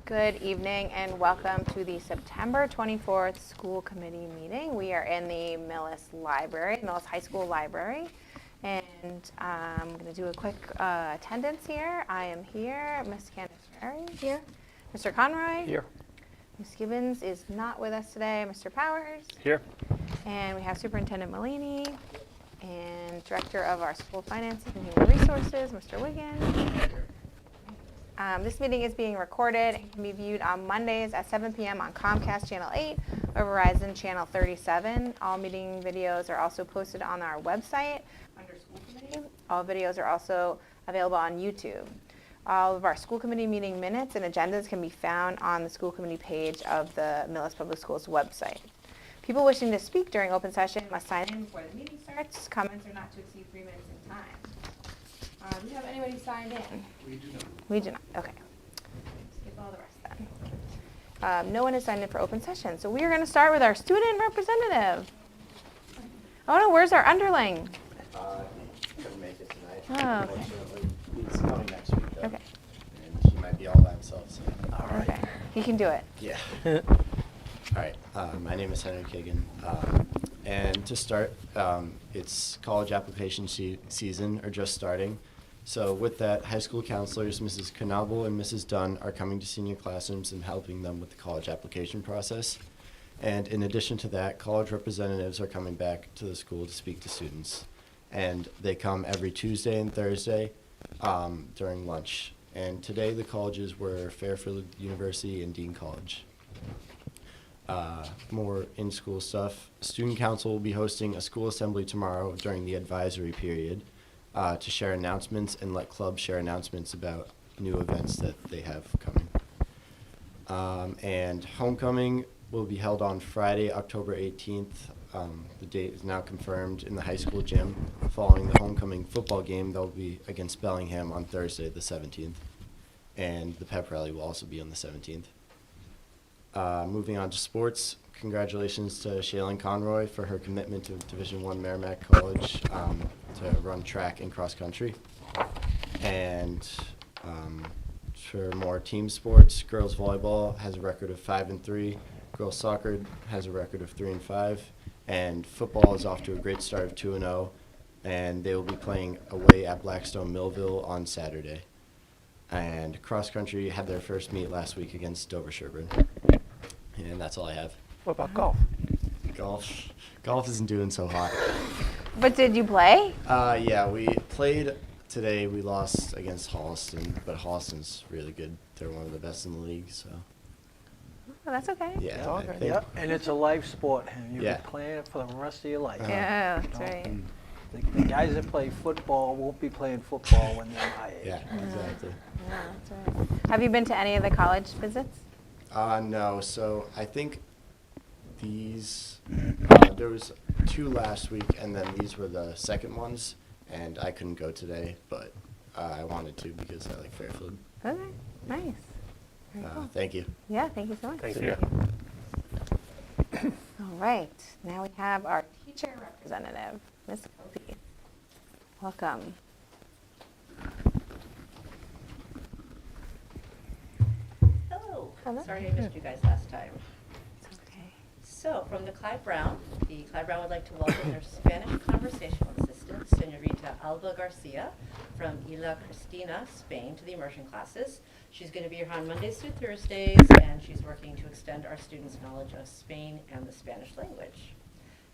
Good evening and welcome to the September 24th school committee meeting. We are in the Millis High School Library. And I'm going to do a quick attendance here. I am here. Ms. Candace Ferry here. Mr. Conroy. Here. Ms. Gibbons is not with us today. Mr. Powers. Here. And we have Superintendent Malini and Director of our School Finances and Human Resources, Mr. Wiggin. This meeting is being recorded and can be viewed on Mondays at 7 p.m. on Comcast Channel 8 or Verizon Channel 37. All meeting videos are also posted on our website under School Committee. All videos are also available on YouTube. All of our school committee meeting minutes and agendas can be found on the school committee page of the Millis Public Schools website. People wishing to speak during open session must sign in before the meeting starts. Comments are not to exceed 3 minutes in time. Do we have anybody signed in? We do not. We do not. Okay. Skip all the rest then. No one is signed in for open session. So we are going to start with our student representative. Oh no, where's our underling? He couldn't make it tonight. Oh, okay. Unfortunately, he's coming next week though. Okay. And he might be all by himself. So. All right. Okay. He can do it. Yeah. All right. My name is Henry Kagan. And to start, it's college application season, or just starting. So with that, high school counselors, Mrs. Knobel and Mrs. Dunn, are coming to senior classrooms and helping them with the college application process. And in addition to that, college representatives are coming back to the school to speak to students. And they come every Tuesday and Thursday during lunch. And today the colleges were Fairfield University and Dean College. More in-school stuff. Student Council will be hosting a school assembly tomorrow during the advisory period to share announcements and let clubs share announcements about new events that they have coming. And homecoming will be held on Friday, October 18th. The date is now confirmed in the high school gym. Following the homecoming football game, they'll be against Bellingham on Thursday, the 17th. And the pep rally will also be on the 17th. Moving on to sports, congratulations to Shaylin Conroy for her commitment to Division I Merrimack College to run track and cross country. And for more team sports, girls volleyball has a record of 5-3, girls soccer has a record of 3-5, and football is off to a great start of 2-0, and they will be playing away at Blackstone Millville on Saturday. And cross country had their first meet last week against Dover Sherburne. And that's all I have. What about golf? Golf isn't doing so hot. But did you play? Yeah, we played today. We lost against Holliston, but Holliston's really good. They're one of the best in the league, so. Oh, that's okay. Yeah, I think. Yep. And it's a life sport, and you'll Yeah. be playing it for the rest of your life. Yeah, that's right. The guys that play football won't be playing football when they're my age. Yeah, exactly. Yeah, that's right. Have you been to any of the college visits? No, so I think these, there was 2 last week, and then these were the second ones, and I couldn't go today, but I wanted to because I like Fairfield. Okay, nice. Very cool. Thank you. Yeah, thank you so much. Thank you. All right, now we have our teacher representative, Ms. Kopi. Welcome. Hello. Hello. Sorry I missed you guys last time. It's okay. So, from the Clyde Brown would like to welcome their Spanish conversational assistant, Senorita Alba Garcia, from Isla Cristina, Spain, to the immersion classes. She's going to be here on Mondays through Thursdays, and she's working to extend our students' knowledge of Spain and the Spanish language.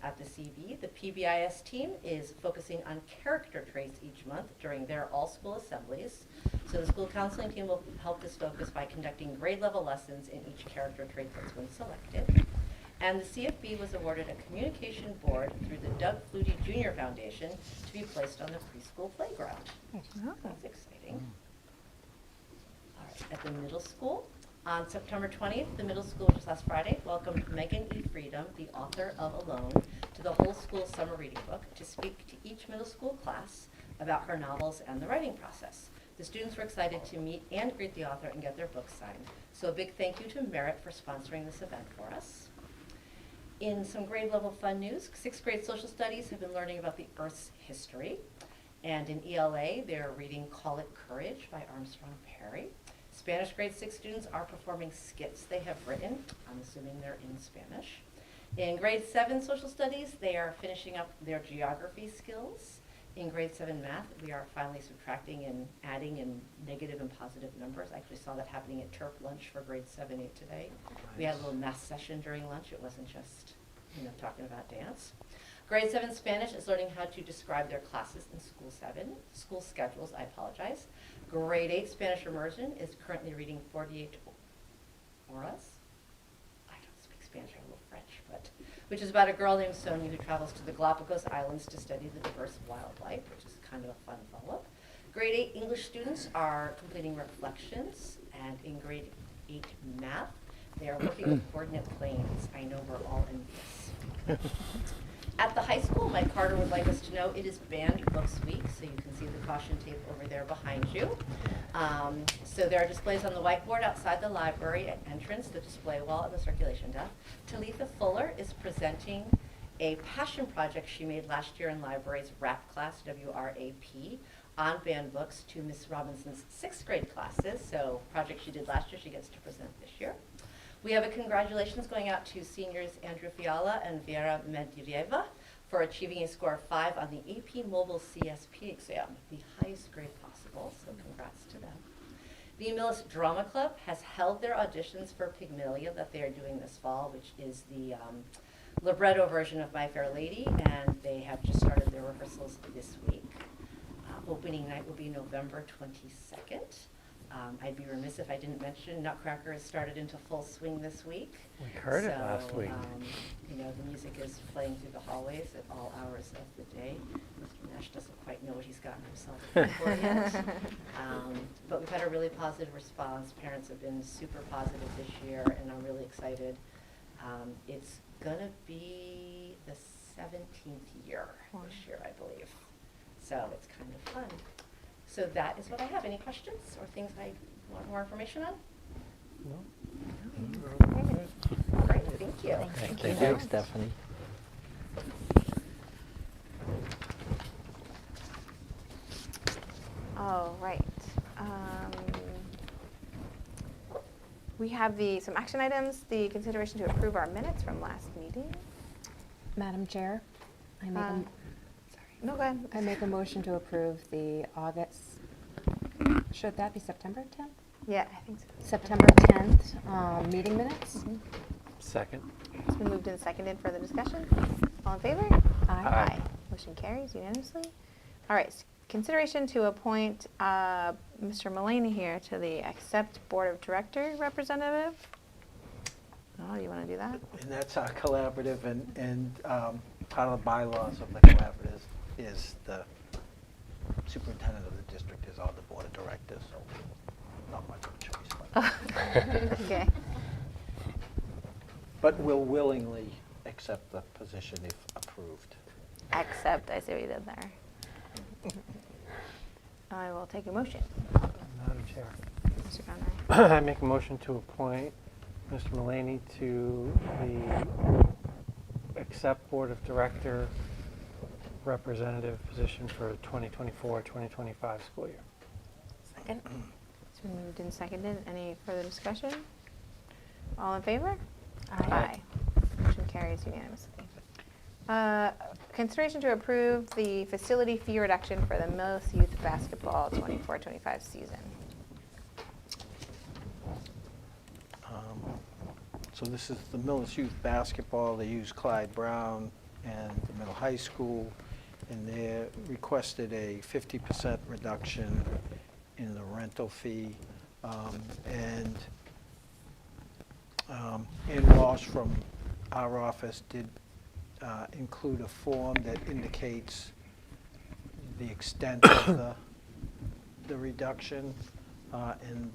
At the CB, the PBIS team is focusing on character traits each month during their all-school assemblies. So the school counseling team will help this focus by conducting grade-level lessons in each character trait that's been selected. And the CFB was awarded a communication board through the Doug Flutie Jr. Foundation to be placed on the preschool playground. Oh. That's exciting. All right, at the middle school, on September 20th, the middle school, just last Friday, welcomed Megan E. Freedom, the author of Alone, to the whole school summer reading book to speak to each middle school class about her novels and the writing process. The students were excited to meet and greet the author and get their books signed. So a big thank you to Merit for sponsoring this event for us. In some grade level fun news, 6th grade social studies have been learning about the Earth's history. And in ELA, they're reading Call It Courage by Armstrong Perry. Spanish grade 6 students are performing skits they have written. I'm assuming they're in Spanish. In grade 7 social studies, they are finishing up their geography skills. In grade 7 math, we are finally subtracting and adding in negative and positive numbers. I actually saw that happening at Turp lunch for grade 7-8 today. We had a little math session during lunch. It wasn't just, talking about dance. Grade 7 Spanish is learning how to describe their classes in school schedules, I apologize. Grade 8 Spanish immersion is currently reading 48 horas. I don't speak Spanish, I'm a little French, which is about a girl named Sonia who travels to the Galapagos Islands to study the diverse wildlife, which is kind of a fun follow-up. Grade 8 English students are completing reflections, and in grade 8 math, they are working with coordinate planes. I know we're all in this. At the high school, Mike Carter would like us to know it is banned books week, so you can see the caution tape over there behind you. So there are displays on the whiteboard outside the library entrance, the display wall, and the circulation desk. Talitha Fuller is presenting a passion project she made last year in library's RAP class, W-R-A-P, on banned books to Miss Robinson's 6th grade classes. So project she did last year, she gets to present this year. We have a congratulations going out to seniors Andrew Fiala and Vera Medvedeva for achieving a score of 5 on the AP Mobile CSP exam, the highest grade possible, so congrats to them. The Millis Drama Club has held their auditions for Pygmalion that they are doing this fall, which is the libretto version of My Fair Lady, and they have just started their rehearsals this week. Opening night will be November 22nd. I'd be remiss if I didn't mention Nutcracker has started into full swing this week. We heard it last week. The music is playing through the hallways at all hours of the day. Mr. Nash doesn't quite know what he's gotten himself in for yet. But we've had a really positive response. Parents have been super positive this year, and I'm really excited. It's going to be the 17th year this year, I believe. So it's kind of fun. So that is what I have. Any questions or things I want more information on? Great, thank you. Thank you. Thanks, Stephanie. All right. We have some action items, the consideration to approve our minutes from last meeting. Madam Chair, I No, go ahead. make a motion to approve the August, should that be September 10th? Yeah, I think so. September 10th meeting minutes? Second. It's been moved and seconded for the discussion. All in favor? Aye. Motion carries unanimously. All right, consideration to appoint Mr. Mullaney here to the Accept Board of Director representative. Oh, you want to do that? And that's our collaborative, and part of the bylaws of the collaborative is the superintendent of the district is on the board of directors, so not much of a choice. Okay. But we'll willingly accept the position if approved. Accept, I see what you did there. I will take a motion. Madam Chair. Mr. Conroy. I make a motion to appoint Mr. Mullaney to the Accept Board of Director representative position for 2024-2025 school year. Second. It's been moved and seconded. Any further discussion? All in favor? Aye. Motion carries unanimously. Consideration to approve the facility fee reduction for the Millis Youth Basketball 24-25 season. So this is the Millis Youth Basketball. They use Clyde Brown and the middle high school, and they requested a 50% reduction in the rental fee. And Ann Walsh from our office did include a form that indicates the extent of the reduction, and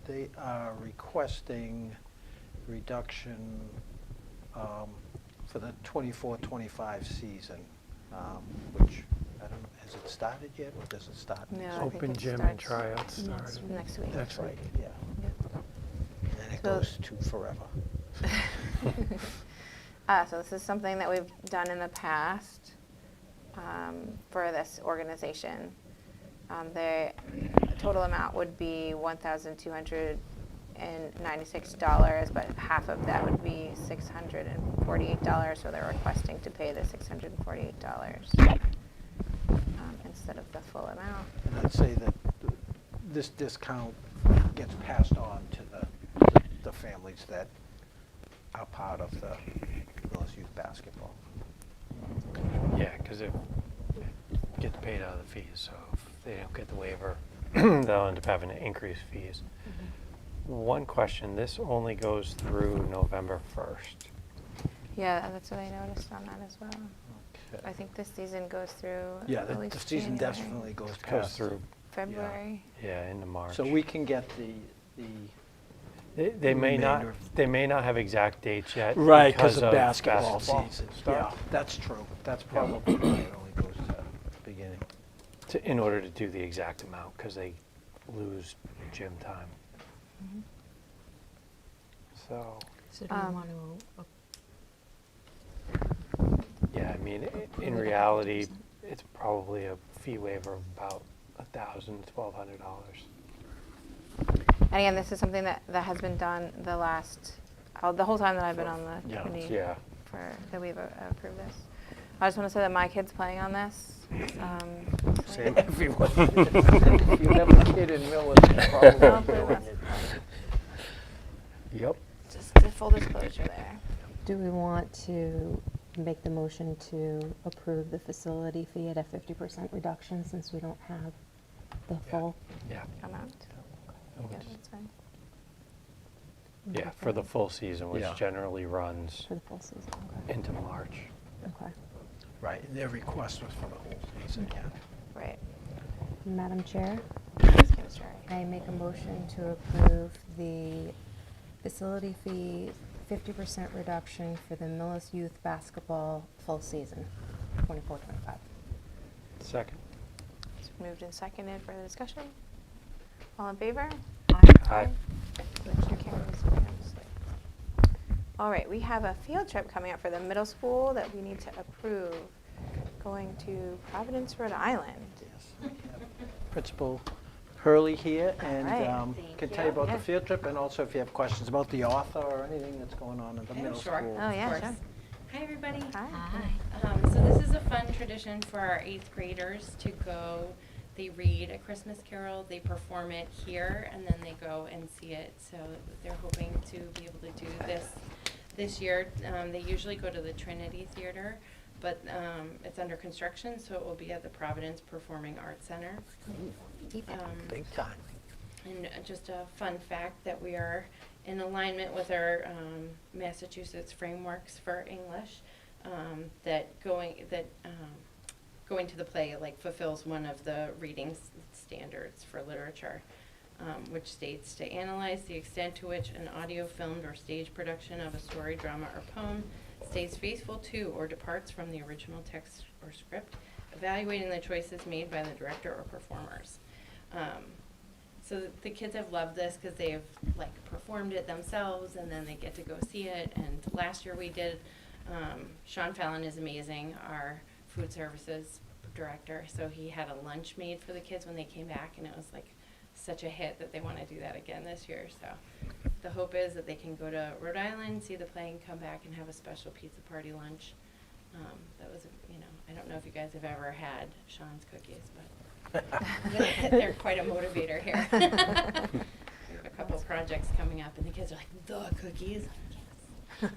they are requesting reduction for the 24-25 season, which, I don't know, has it started yet, or does it start? No, next I week? think Open it gym and starts tryouts started. next week. That's right, yeah. And then it So- goes to forever. So this is something that we've done in the past for this organization. total amount would be $1,296, but half of that would be $648, so they're requesting to pay the $648 instead of the full amount. And I'd say that this discount gets passed on to the families that are part of the Millis Youth Basketball. Yeah, because it gets paid out of the fees, so if they don't get the waiver, they'll end up having to increase fees. One question, this only goes through November 1st. Yeah, that's what I noticed on that as well. Okay. I think this season goes through Yeah, at the least season January, definitely goes Goes past. through, February. yeah, into March. So we can get the They may not, remainder of- they may not have exact dates yet. right, because of basketball basketball season. start. Yeah, that's true. That's probably why it only goes to the beginning. In order to do the exact amount, because they lose gym time. So, So do you Um, want to, yeah, I mean, Approve in it at reality, 50%. it's probably a fee waiver of about $1,000 to $1,200. And again, this is something that has been done the whole time that I've been on the Yeah. committee. Yeah. That we've approved this. I just want to say that my kid's playing on this. Same. Everyone. If you have a kid in Millis, you're probably I'll put doing it it. Yep. Just a full disclosure there. do we want to make the motion to approve the facility fee at a 50% reduction since we don't have the full? Yeah. Amount. And Yeah, we'll just- that's fine. Yeah, for the full season, which Yeah. generally runs For the full season, okay. into March. Okay. Right, and their request was for the whole season, yeah. Right. Madam Chair, Ms. Kinsler. I make a motion to approve the facility fee 50% reduction for the Millis Youth Basketball full season, 24-25. Second. It's been moved and seconded for the discussion. All in favor? Aye. Motion carries unanimously. All right, we have a field trip coming up for the middle school that we need to approve, going to Providence, Rhode Island. Yes. We have Principal Hurley here, and right. can tell you about the Yeah. field trip, and also if you have questions about the author or anything that's going on in the Okay, middle sure. school. Oh, yeah, Of sure. course. Hi, everybody. Hi. So this is a fun tradition for our 8th graders to go. They read A Christmas Carol, they perform it here, and then they go and see it. So they're hoping to be able to do this year. They usually go to the Trinity Theater, but it's under construction, so it will be at the Providence Performing Arts Center. Big time. And just a fun fact that we are in alignment with our Massachusetts frameworks for English, that going to the play fulfills one of the reading standards for literature, which states to analyze the extent to which an audio, filmed, or stage production of a story, drama, or poem stays faithful to or departs from the original text or script, evaluating the choices made by the director or performers. So the kids have loved this because they've performed it themselves, and then they get to go see it. And last year we did, Sean Fallon is amazing, our food services director. So he had a lunch made for the kids when they came back, and it was such a hit that they want to do that again this year. So the hope is that they can go to Rhode Island, see the play, and come back and have a special pizza party lunch. That was, I don't know if you guys have ever had Sean's cookies, but they're quite a motivator here. We have a couple of projects coming up, and the kids are like, the cookies? I'm like, yes.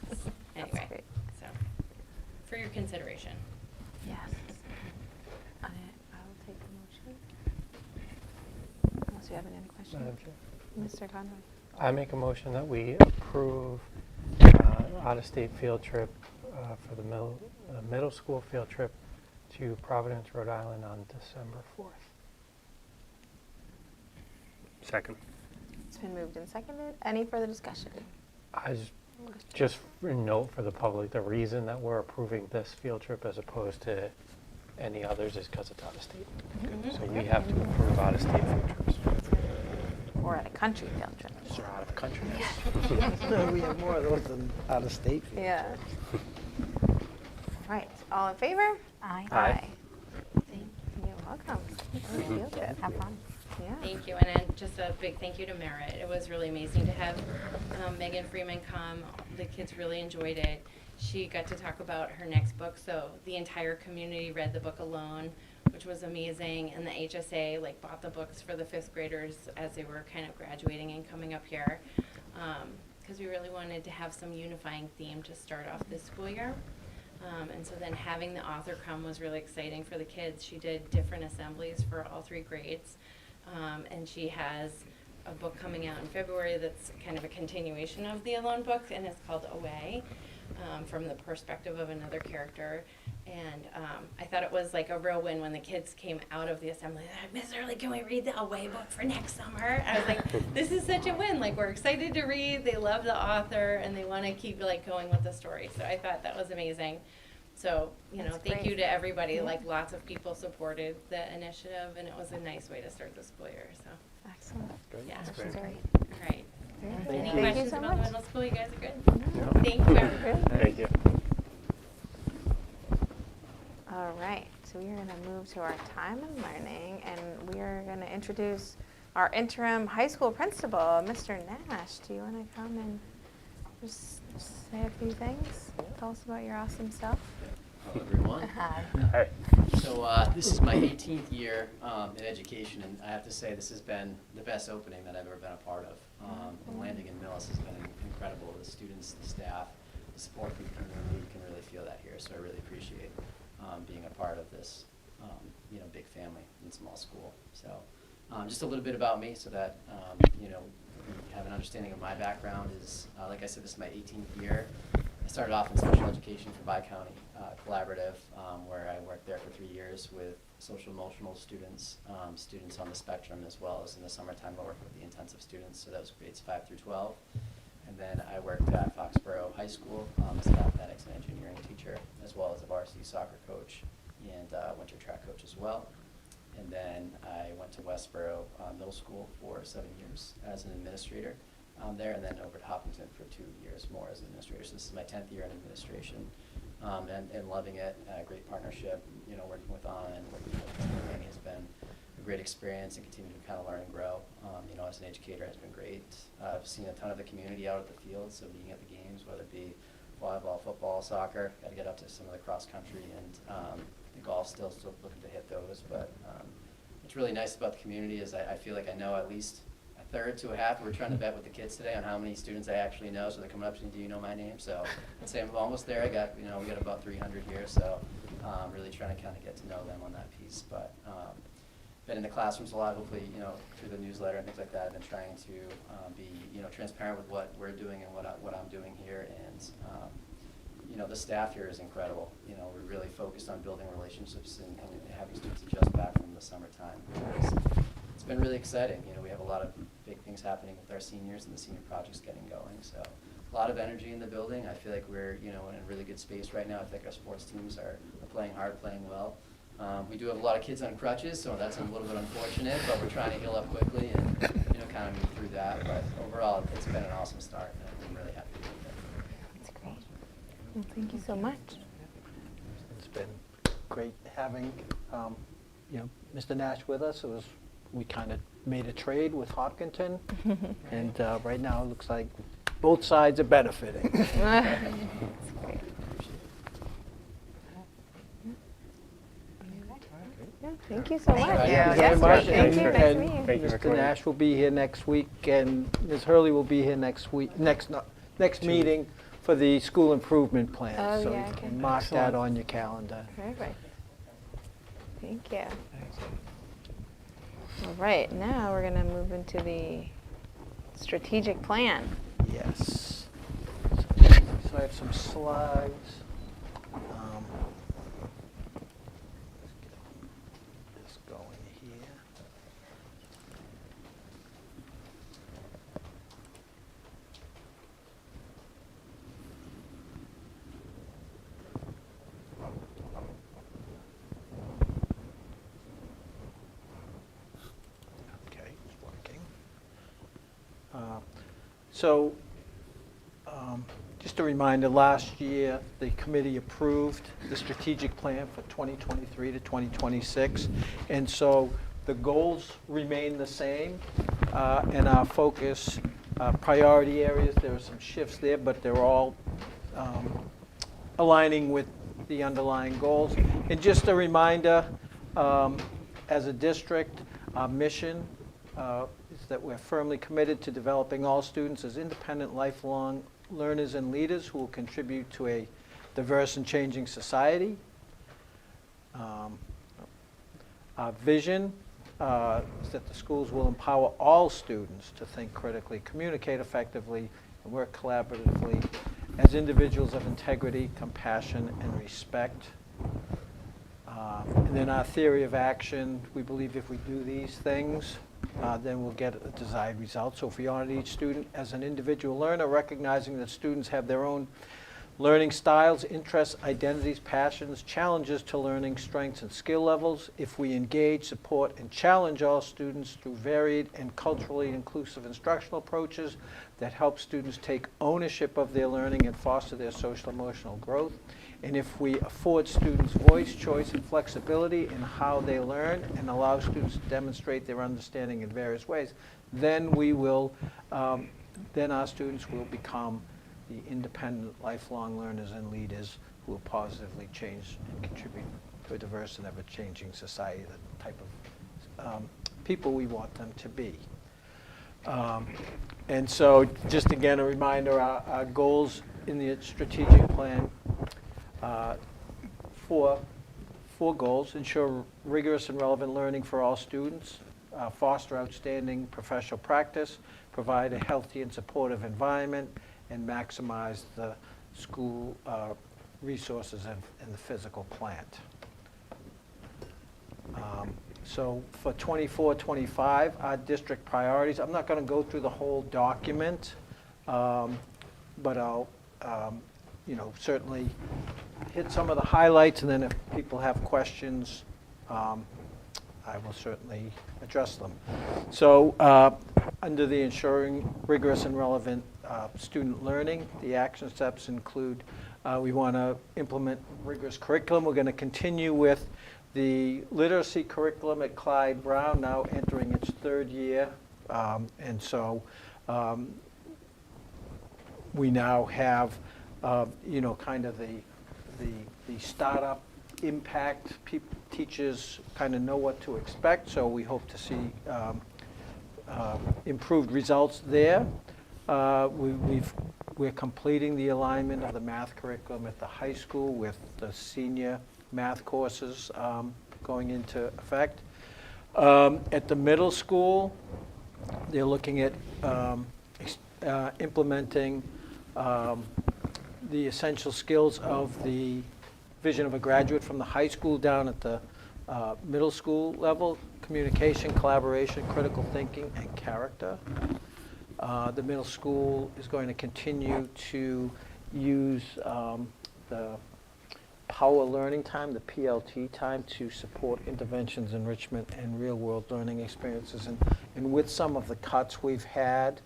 That's Anyway, great. so, for your consideration. Yes. I'll take a motion. Unless you have any other questions. Madam Chair. Mr. Conroy. I make a motion that we approve out-of-state field trip for the middle school field trip to Providence, Rhode Island on December 4th. Second. It's been moved and seconded. Any further discussion? Just for note for the public, the reason that we're approving this field trip as opposed to any others is because it's out of state. So we have to approve out-of-state field trips. Or at a country field trip? So out of country. We have more of those than out of state. fields. Yeah. Right. All in favor? Aye. Aye. You're welcome. Field trip. Have fun. Yeah. Thank you, and then just a big thank you to Merritt. It was really amazing to have Megan Freeman come. The kids really enjoyed it. She got to talk about her next book, so the entire community read the book alone, which was amazing, and the HSA bought the books for the 5th graders as they were kind of graduating and coming up here, because we really wanted to have some unifying theme to start off this school year. And so then having the author come was really exciting for the kids. She did different assemblies for all 3 grades. And she has a book coming out in February that's kind of a continuation of the Alone book, and it's called Away, from the perspective of another character. And I thought it was a real win when the kids came out of the assembly. They're like, Miss Early, can we read the Away book for next summer? I was like, this is such a win. We're excited to read. They love the author, and they want to keep going with the story. So I thought that was amazing. So, That's thank great. you to everybody. Yeah. Lots of people supported the initiative, and it was a nice way to start the school year. So, Excellent. yeah. This is great. All right. Very Thank good. Any you. Thank you questions so about the much. middle school? You guys are good? No. Thank you, everybody. Thank you. All right, so we are going to move to our time and learning, and we are going to introduce our interim high school principal, Mr. Nash. Do you want to come and just say a few things? Tell us about your awesome stuff. Hello, everyone. Hey. So this is my 18th year in education, and I have to say this has been the best opening that I've ever been a part of. And landing in Millis has been incredible. The students, the staff, the support from the community, you can really feel that here. So I really appreciate being a part of this, big family and small school. So just a little bit about me, so that you have an understanding of my background. Is like I said, this is my 18th year. I started off in special education for Bi-County Collaborative, where I worked there for 3 years with social emotional students, students on the spectrum, as well as in the summertime I worked with the intensive students, so that was grades 5 through 12. And then I worked at Foxborough High School as a mathematics and engineering teacher, as well as a varsity soccer coach and winter track coach as well. And then I went to Westboro Middle School for 7 years as an administrator there, and then over to Hopkinton for 2 years more as an administrator. So this is my 10th year in administration, and loving it. Great partnership, working with Anna and working with Annie has been a great experience, and continue to kind of learn and grow. As an educator has been great. I've seen a ton of the community out at the field, so being at the games, whether it be volleyball, football, soccer, got to get up to some of the cross country, and the golf still looking to hit those. But what's really nice about the community is I feel like I know at least a third to a half. We're trying to bet with the kids today on how many students I actually know, so they're coming up to me, do you know my name? So I'd say I'm almost there. We got about 300 here, so really trying to kind of get to know them on that piece. But been in the classrooms a lot, hopefully, through the newsletter and things like that. I've been trying to be, transparent with what we're doing and what I'm doing here. And, the staff here is incredible. We're really focused on building relationships and having students adjust back from the summertime. It's been really exciting. We have a lot of big things happening with our seniors and the senior projects getting going. So a lot of energy in the building. I feel like we're, in a really good space right now. I think our sports teams are playing hard, playing well. We do have a lot of kids on crutches, so that's a little bit unfortunate, but we're trying to heal up quickly and, kind of move through that. But overall, it's been an awesome start, and I'm really happy to be here. That's great. Well, thank you so much. It's been great having, Mr. Nash with us. We kind of made a trade with Hopkinton, and right now it looks like both sides are benefiting. That's great. Yeah, thank you so much. Thank you Yes, very much. Thank you. Nice to And meet you. Thank you for Mr. coming. Nash will be here next week, and Ms. Hurley will be here next meeting for the school improvement plan. Oh, So yeah, you okay. can mark that Excellent. on your calendar. Perfect. Thank you. All right, now we're going to move into the strategic plan. Yes. So I have some slides. Let's get this going here. Okay, it's working. So, just a reminder, last year, the committee approved the strategic plan for 2023 to 2026. And so The goals remain the same, and our focus, priority areas, there are some shifts there, but they're all aligning with the underlying goals. And just a reminder, as a district, our mission is that we're firmly committed to developing all students as independent, lifelong learners and leaders who will contribute to a diverse and changing society. Our vision is that the schools will empower all students to think critically, communicate effectively, and work collaboratively as individuals of integrity, compassion, and respect. And then our theory of action, we believe if we do these things, then we'll get a desired result. So if we honor each student as an individual learner, recognizing that students have their own learning styles, interests, identities, passions, challenges to learning, strengths, and skill levels. If we engage, support, and challenge all students through varied and culturally inclusive instructional approaches that help students take ownership of their learning and foster their social emotional growth. And if we afford students voice, choice, and flexibility in how they learn and allow students to demonstrate their understanding in various ways, then we will, then our students will become the independent, lifelong learners and leaders who will positively change and contribute to a diverse and ever-changing society, the type of people we want them to be. And so, just again, a reminder, our goals in the strategic plan, four goals: ensure rigorous and relevant learning for all students, foster outstanding professional practice, provide a healthy and supportive environment, and maximize the school resources and the physical plant. So for 24-25, our district priorities, I'm not going to go through the whole document, but I'll certainly hit some of the highlights, and then if people have questions, I will certainly address them. So under the ensuring rigorous and relevant student learning, the action steps include we want to implement rigorous curriculum. We're going to continue with the literacy curriculum at Clyde Brown, now entering its third year. And so we now have, kind of the startup impact. Teachers kind of know what to expect, so we hope to see improved results there. We're completing the alignment of the math curriculum at the high school with the senior math courses going into effect. At the middle school, they're looking at implementing the essential skills of the vision of a graduate from the high school down at the middle school level: communication, collaboration, critical thinking, and character. The middle school is going to continue to use the power learning time, the PLT time, to support interventions, enrichment, and real-world learning experiences. And with some of the cuts we've had,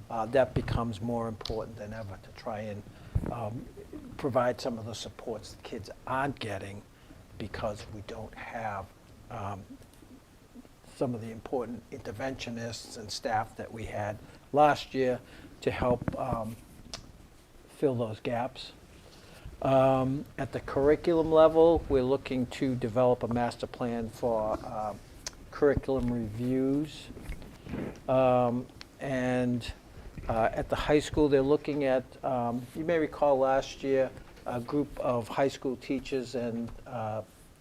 that becomes more important than ever to try and provide some of the supports that kids aren't getting because we don't have some of the important interventionists and staff that we had last year to help fill those gaps. At the curriculum level, we're looking to develop a master plan for curriculum reviews. At the high school, they're looking at, you may recall last year, a group of high school teachers and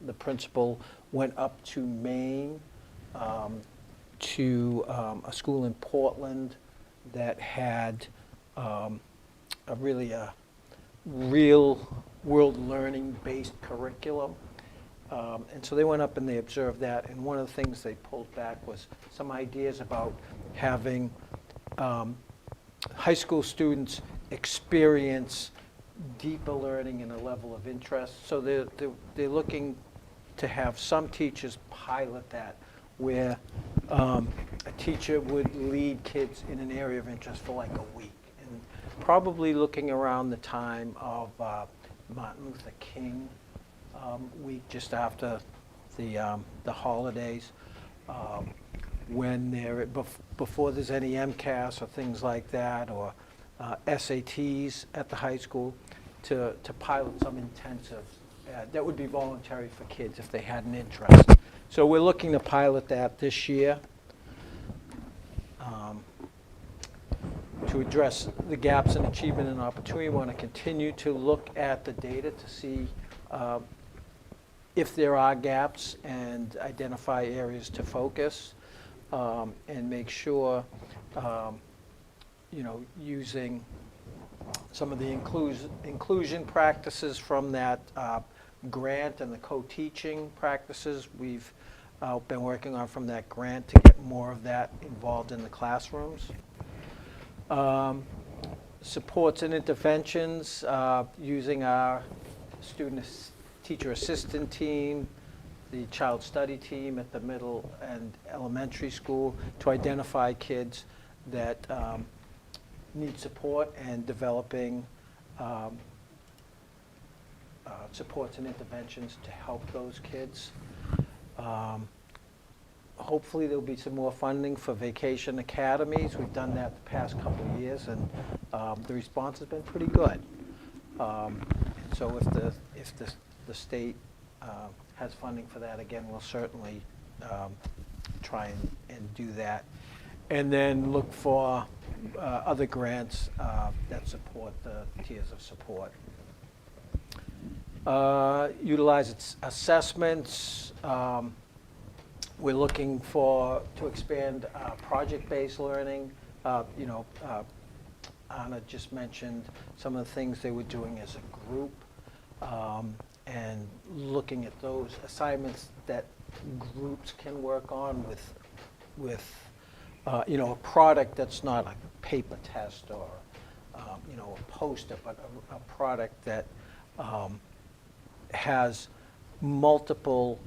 the principal went up to Maine to a school in Portland that had a real world learning based curriculum. And so they went up and they observed that, and one of the things they pulled back was some ideas about having high school students experience deeper learning and a level of interest. So they're looking to have some teachers pilot that, where a teacher would lead kids in an area of interest for like a week, and probably looking around the time of Martin Luther King week, just after the holidays. when before there's any MCAS or things like that, or SATs at the high school, to pilot some intensive. That would be voluntary for kids if they had an interest. So we're looking to pilot that this year to address the gaps in achievement and opportunity. We want to continue to look at the data to see if there are gaps and identify areas to focus, and make sure, using some of the inclusion practices from that grant and the co-teaching practices we've been working on from that grant to get more of that involved in the classrooms. Supports and interventions, using our teacher assistant team, the child study team at the middle and elementary school to identify kids that need support, and developing supports and interventions to help those kids. Hopefully there'll be some more funding for vacation academies. We've done that the past couple of years, and the response has been pretty good. So if the state has funding for that, again, we'll certainly try and do that. And then look for other grants that support the tiers of support. Utilize assessments. We're looking to expand project-based learning. Anna just mentioned some of the things they were doing as a group, and looking at those assignments that groups can work on with a product that's not a paper test or a poster, but a product that has multiple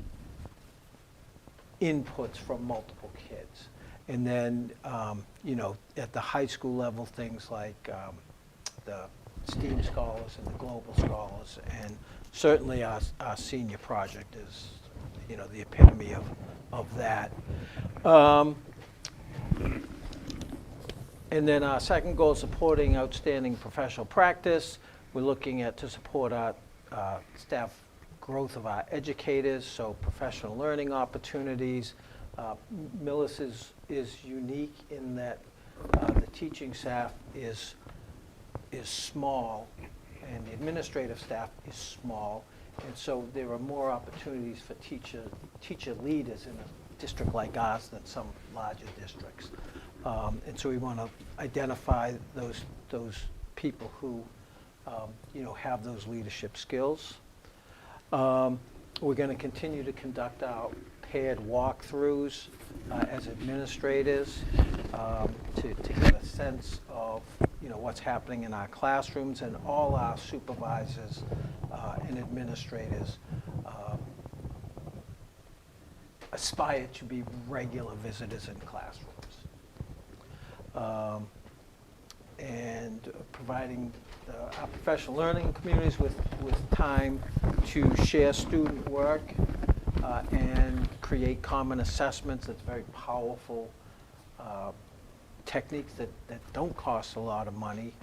inputs from multiple kids. And then, at the high school level, things like the STEAM scholars and the global scholars, and certainly our senior project is, the epitome of that. And then our second goal is supporting outstanding professional practice. We're looking to support our staff growth of our educators, so professional learning opportunities. Millis is unique in that the teaching staff is small, and the administrative staff is small, and so there are more opportunities for teacher leaders in a district like ours than some larger districts. And so we want to identify those people who have those leadership skills. We're going to continue to conduct our paired walkthroughs as administrators to get a sense of what's happening in our classrooms, and all our supervisors and administrators aspire to be regular visitors in classrooms. And providing our professional learning communities with time to share student work and create common assessments. That's very powerful techniques that don't cost a lot of money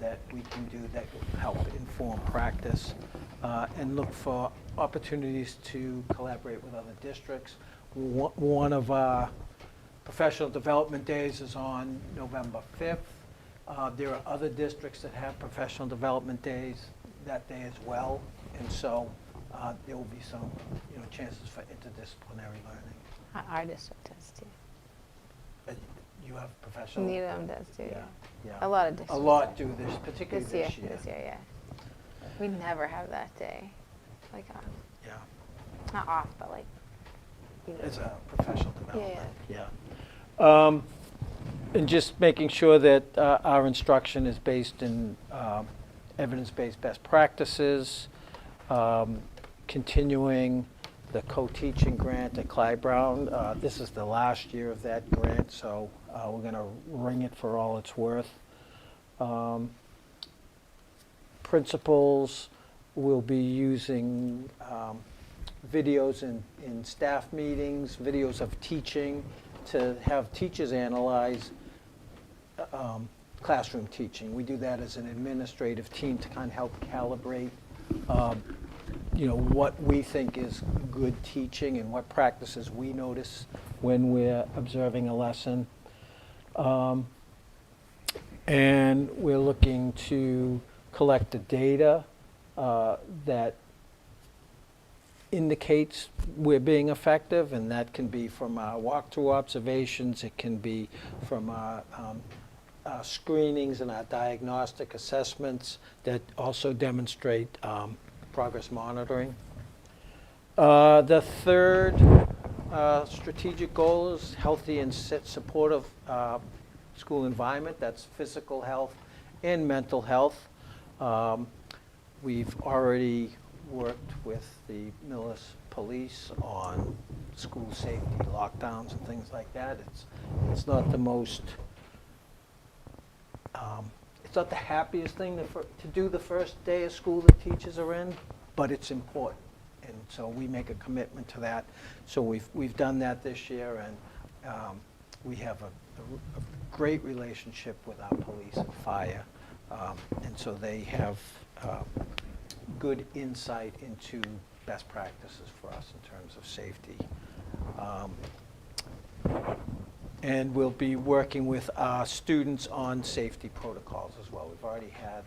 that we can do that will help inform practice, and look for opportunities to collaborate with other districts. One of our professional development days is on November 5th. There are other districts that have professional development days that day as well, and so there will be some chances for interdisciplinary learning. Our district does too. You have professional? Needham does too, yeah. Yeah. A lot of districts. A lot do this, particularly This year, yeah. We never have that day, like off. Yeah. Not off, but like. As a professional development. Yeah. And just making sure that our instruction is based in evidence-based best practices, continuing the co-teaching grant at Clyde Brown. This is the last year of that grant, so we're going to wring it for all it's worth. Principals will be using videos in staff meetings, videos of teaching, to have teachers analyze classroom teaching. We do that as an administrative team to kind of help calibrate what we think is good teaching and what practices we notice when we're observing a lesson. And we're looking to collect the data that indicates we're being effective, and that can be from our walkthrough observations, it can be from our screenings and our diagnostic assessments that also demonstrate progress monitoring. The third strategic goal is healthy and supportive school environment. That's physical health and mental health. We've already worked with the Millis police on school safety lockdowns and things like that. It's not the most, it's not the happiest thing to do the first day of school the teachers are in, but it's important. And so we make a commitment to that. So we've done that this year, and we have a great relationship with our police and fire. And so they have good insight into best practices for us in terms of safety. And we'll be working with our students on safety protocols as well. We've already had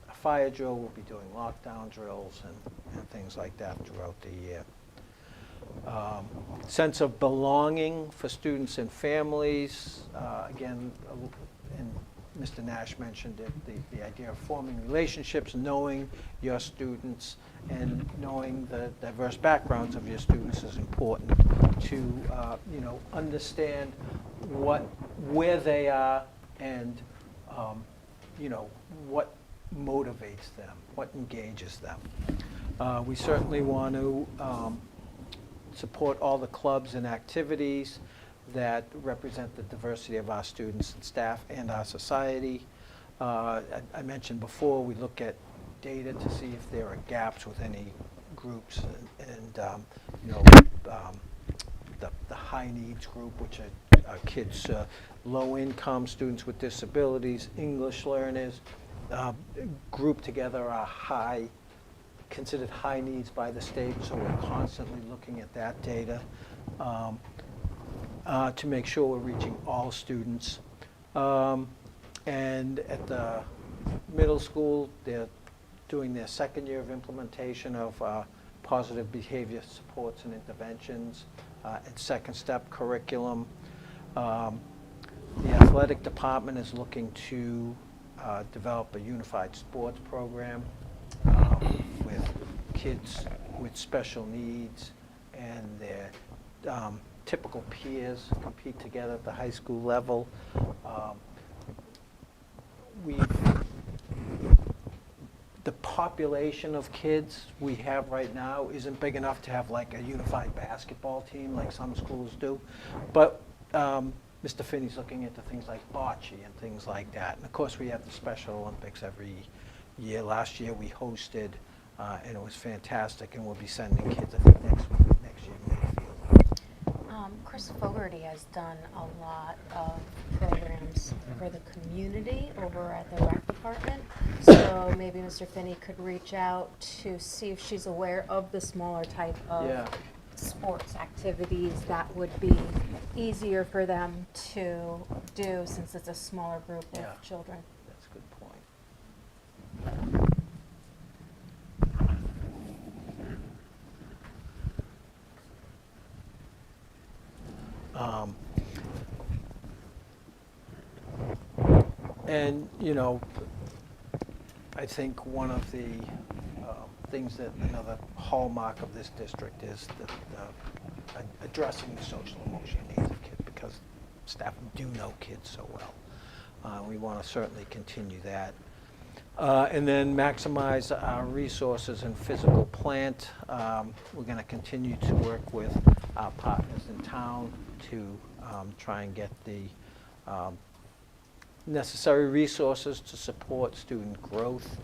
a fire drill. We'll be doing lockdown drills and things like that throughout the year. Sense of belonging for students and families. Again, and Mr. Nash mentioned it, the idea of forming relationships, knowing your students, and knowing the diverse backgrounds of your students is important to understand where they are and what motivates them, what engages them. We certainly want to support all the clubs and activities that represent the diversity of our students and staff and our society. I mentioned before, we look at data to see if there are gaps with any groups, and the high needs group, which are kids, low income, students with disabilities, English learners, grouped together are considered high needs by the state, so we're constantly looking at that data to make sure we're reaching all students. And at the middle school, they're doing their second year of implementation of positive behavior supports and interventions and second step curriculum. The athletic department is looking to develop a unified sports program with kids with special needs and their typical peers compete together at the high school level. The population of kids we have right now isn't big enough to have like a unified basketball team like some schools do, but Mr. Finney's looking into things like bocce and things like that. And of course we have the Special Olympics every year. Last year we hosted and it was fantastic, and we'll be sending kids, I think, next year, Mayfield. Chris Fogarty has done a lot of programs for the community over at the rec department. So maybe Mr. Finney could reach out to see if she's aware of the smaller type of sports activities that would be easier for them to do since it's a smaller group of children. That's a good point. And I think one of the things that another hallmark of this district is addressing the social emotional needs of kids, because staff do know kids so well. We want to certainly continue that. And then maximize our resources in physical plant. We're going to continue to work with our partners in town to try and get the necessary resources to support student growth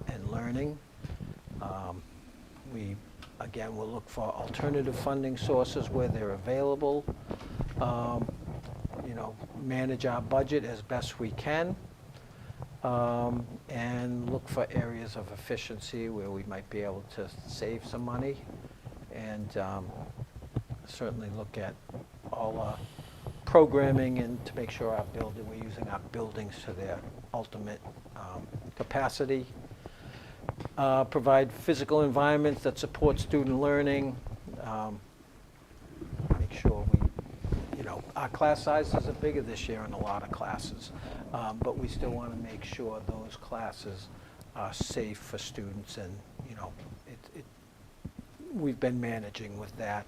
and learning. We Again, we'll look for alternative funding sources where they're available. Manage our budget as best we can. And look for areas of efficiency where we might be able to save some money. And certainly look at all our programming and to make sure we're using our buildings to their ultimate capacity. Provide physical environments that support student learning. Make sure our class sizes are bigger this year in a lot of classes, but we still want to make sure those classes are safe for students, and we've been managing with that.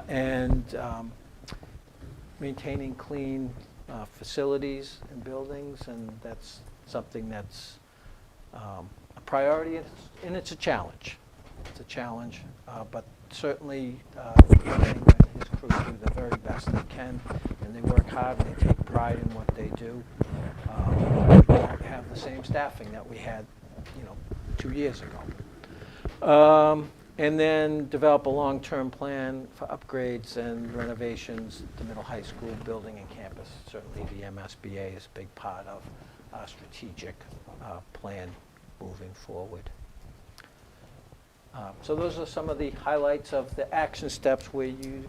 And maintaining clean facilities and buildings, and that's something that's a priority, and it's a challenge. It's a challenge, but certainly Manning and his crew do the very best they can, and they work hard and they take pride in what they do. We don't have the same staffing that we had, 2 years ago. And then develop a long-term plan for upgrades and renovations to middle high school building and campus. Certainly the MSBA is a big part of our strategic plan moving forward. So those are some of the highlights of the action steps where you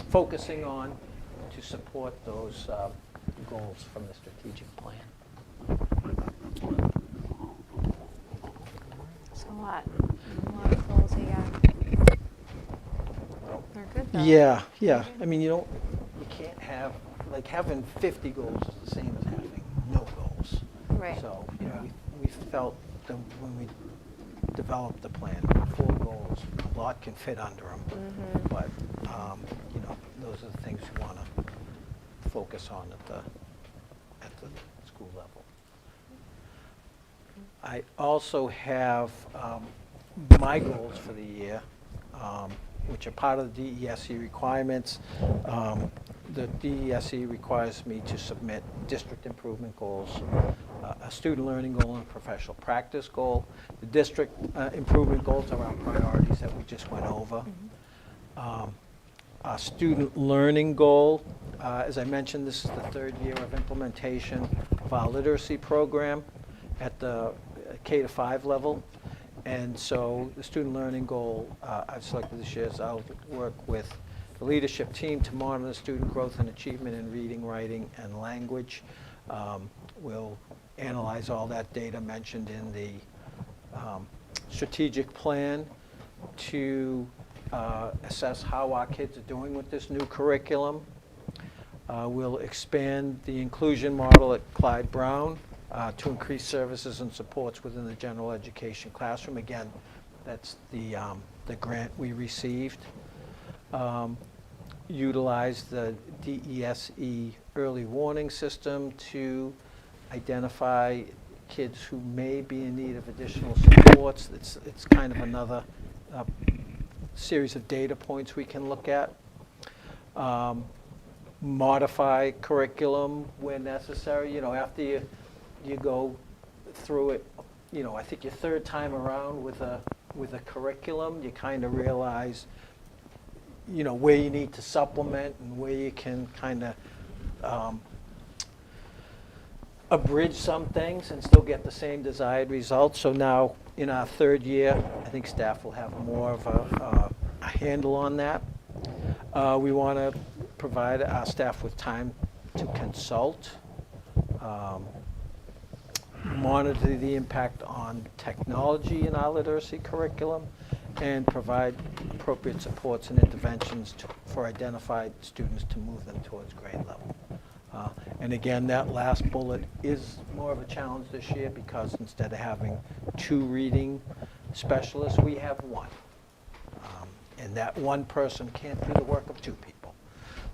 focusing on to support those goals from the strategic plan. It's a lot of goals you got. They're good though. Yeah. I mean, you can't have, having 50 goals is the same as having no goals. Right. So, we felt that when we developed the plan, 4 goals, a lot can fit under them. Mm-hmm. But, those are the things you want to focus on at the school level. I also have my goals for the year, which are part of the DESE requirements. The DESE requires me to submit district improvement goals, a student learning goal, and a professional practice goal. The district improvement goals are our priorities that we just went over. Our student learning goal, as I mentioned, this is the 3rd year of implementation of our literacy program at the K-5 level. And so the student learning goal I've selected this year is I'll work with the leadership team to monitor student growth and achievement in reading, writing, and language. We'll analyze all that data mentioned in the strategic plan to assess how our kids are doing with this new curriculum. We'll expand the inclusion model at Clyde Brown to increase services and supports within the general education classroom. Again, that's the grant we received. Utilize the DESE early warning system to identify kids who may be in need of additional supports. It's kind of another series of data points we can look at. Modify curriculum where necessary. After you go through it, I think your 3rd time around with a curriculum, you kind of realize, where you need to supplement and where you can kind of abridge some things and still get the same desired results. So now in our 3rd year, I think staff will have more of a handle on that. We want to provide our staff with time to consult, monitor the impact on technology in our literacy curriculum, and provide appropriate supports and interventions for identified students to move them towards grade level. And again, that last bullet is more of a challenge this year because instead of having 2 reading specialists, we have 1. And that 1 person can't do the work of 2 people.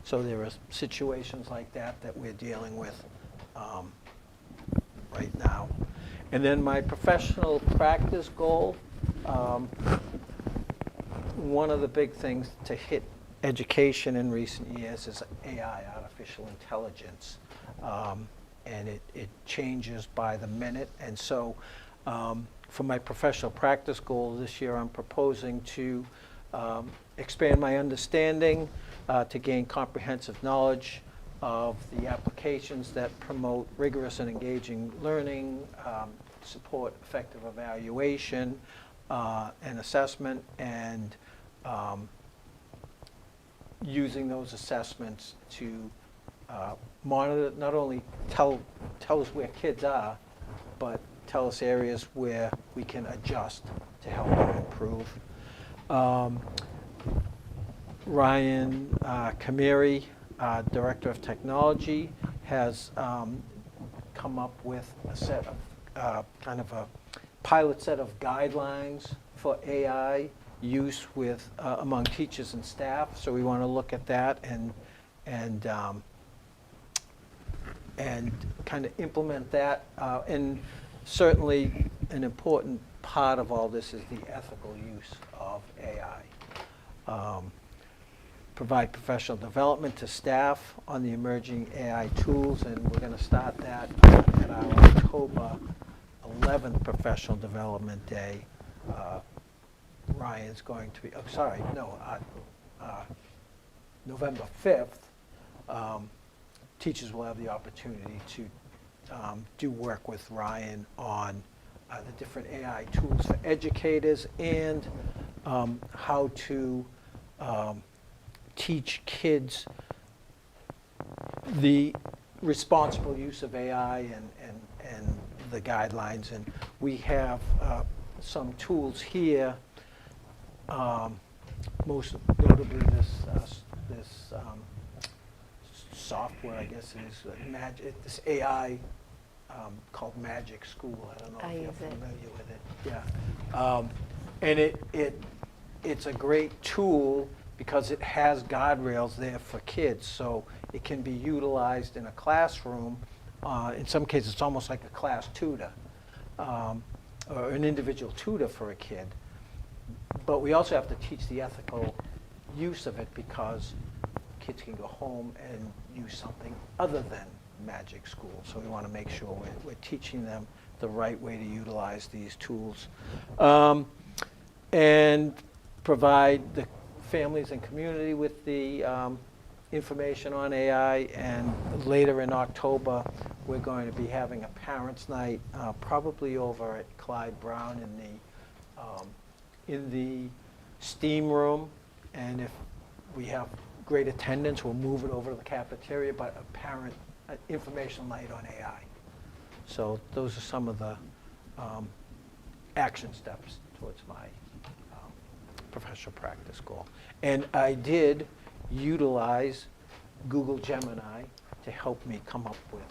So there are situations like that we're dealing with right now. And then my professional practice goal, one of the big things to hit education in recent years is AI, artificial intelligence, and it changes by the minute. And so for my professional practice goal this year, I'm proposing to expand my understanding, to gain comprehensive knowledge of the applications that promote rigorous and engaging learning, support effective evaluation and assessment, and using those assessments to monitor, not only tell us where kids are, but tell us areas where we can adjust to help them improve. Ryan Kamiri, Director of Technology, has come up with a set of, kind of a pilot set of guidelines for AI use with, among teachers and staff. So we want to look at that and kind of implement that. And certainly an important part of all this is the ethical use of AI. Provide professional development to staff on the emerging AI tools, and we're going to start that at our October 11th Professional Development Day. Ryan's going to be, November 5th, teachers will have the opportunity to do work with Ryan on the different AI tools for educators and how to teach kids the responsible use of AI and the guidelines. And we have some tools here, most notably this software, I guess it is, this AI called Magic School. I don't know if you're familiar with it. Yeah. And it's a great tool because it has guardrails there for kids, so it can be utilized in a classroom. In some cases, it's almost like a class tutor, or an individual tutor for a kid. But we also have to teach the ethical use of it because kids can go home and use something other than Magic School. So we want to make sure we're teaching them the right way to utilize these tools. And provide the families and community with the information on AI. And later in October, we're going to be having a parents' night, probably over at Clyde Brown in the STEAM room. And if we have great attendance, we'll move it over to the cafeteria, but a parent informational night on AI. So those are some of the action steps towards my professional practice goal. And I did utilize Google Gemini to help me come up with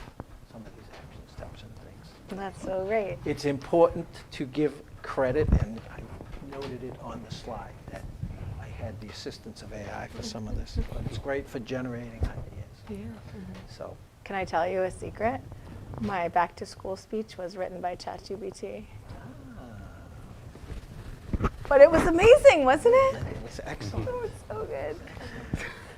some of these action steps and things. That's so great. It's important to give credit, and I noted it on the slide, that I had the assistance of AI for some of this, but it's great for generating ideas. Yeah. So, Can I tell you a secret? My back to school speech was written by ChatGPT. But it was amazing, wasn't it? it was excellent. It was so good.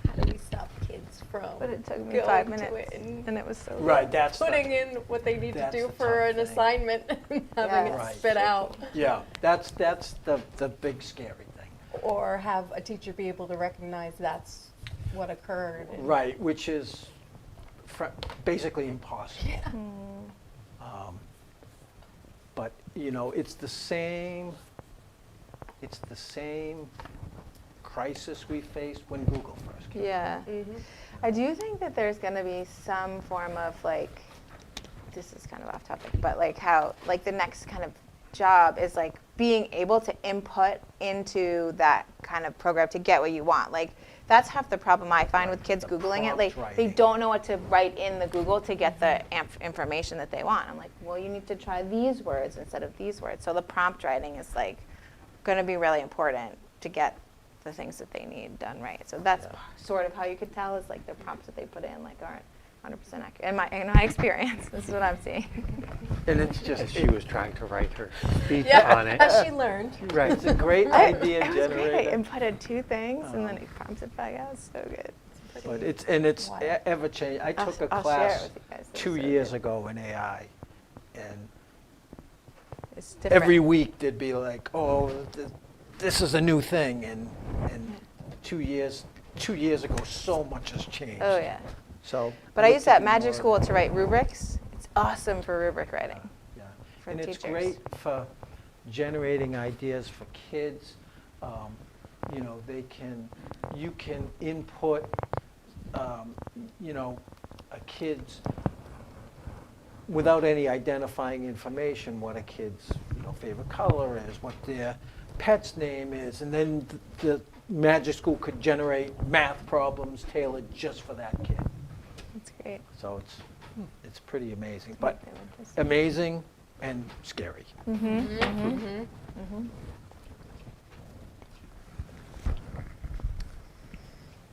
How do we stop kids from But it took me going 5 to minutes, it and and it was so Right, that's putting in what they need to that's do the for tough an thing. assignment and having it Right. spit out? Yeah, that's the big scary thing. Or have a teacher be able to recognize that's what occurred. and- Right, which is basically impossible. Yeah. But you know, it's the same crisis we faced when Google first came. Yeah. Mhm. I do think that there's going to be some form of like, this is kind of off topic, but like how, like the next kind of job is like being able to input into that kind of program to get what you want. Like that's half the problem I find with kids The Googling it. prompt Like they writing. don't know what to write in the Google to get the information that they want. I'm like, well, you need to try these words instead of these words. So the prompt writing is like going to be really important to get the things that they need done right. So that's sort of how you could tell is like the prompts that they put in like aren't 100% accurate. In my experience, this is what I'm seeing. And it's As just, she was trying to write her speech Yeah, on it. as she learned. Right. it's a great It idea was great. I generator. inputted 2 things and then it prompts it back out. It's so good. But it's Wow. ever changing. I I'll took a I'll share it class with you guys. It's 2 so years good. ago in AI, and It's different. every week there'd be like, oh, this is a new thing, and 2 years ago, so much has changed. Oh, yeah. So. But I look used to that do magic more of school that. to write rubrics. It's awesome for rubric writing. Yeah, For and it's teachers. great for generating ideas for kids. You know, you can input, you know, a kid's, without any identifying information, what a kid's, you know, favorite color is, what their pet's name is, and then the magic school could generate math problems tailored just for that kid. That's great. So it's pretty amazing, but Make them interesting. amazing and scary.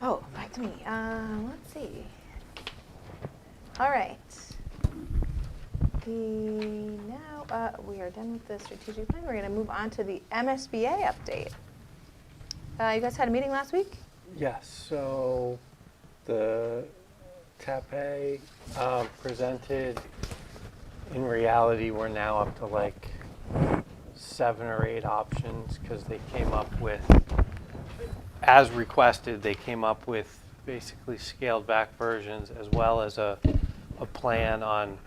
Oh, back to me. Let's see. All right. Now we are done with the strategic plan. We're going to move on to the MSBA update. You guys had a meeting last week? Yes, so the TAPE presented, in reality, we're now up to like 7 or 8 options because they came up with, as requested, they came up with basically scaled back versions as well as a plan on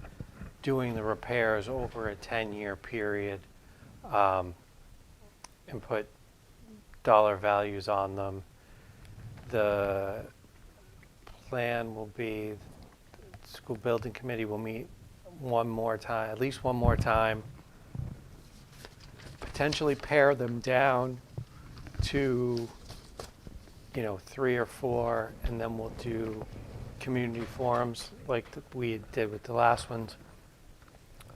doing the repairs over a 10-year period, and put dollar values on them. The plan will be, the school building committee will meet one more time, at least one more time, potentially pare them down to, you know, 3 or 4, and then we'll do community forums like we did with the last ones.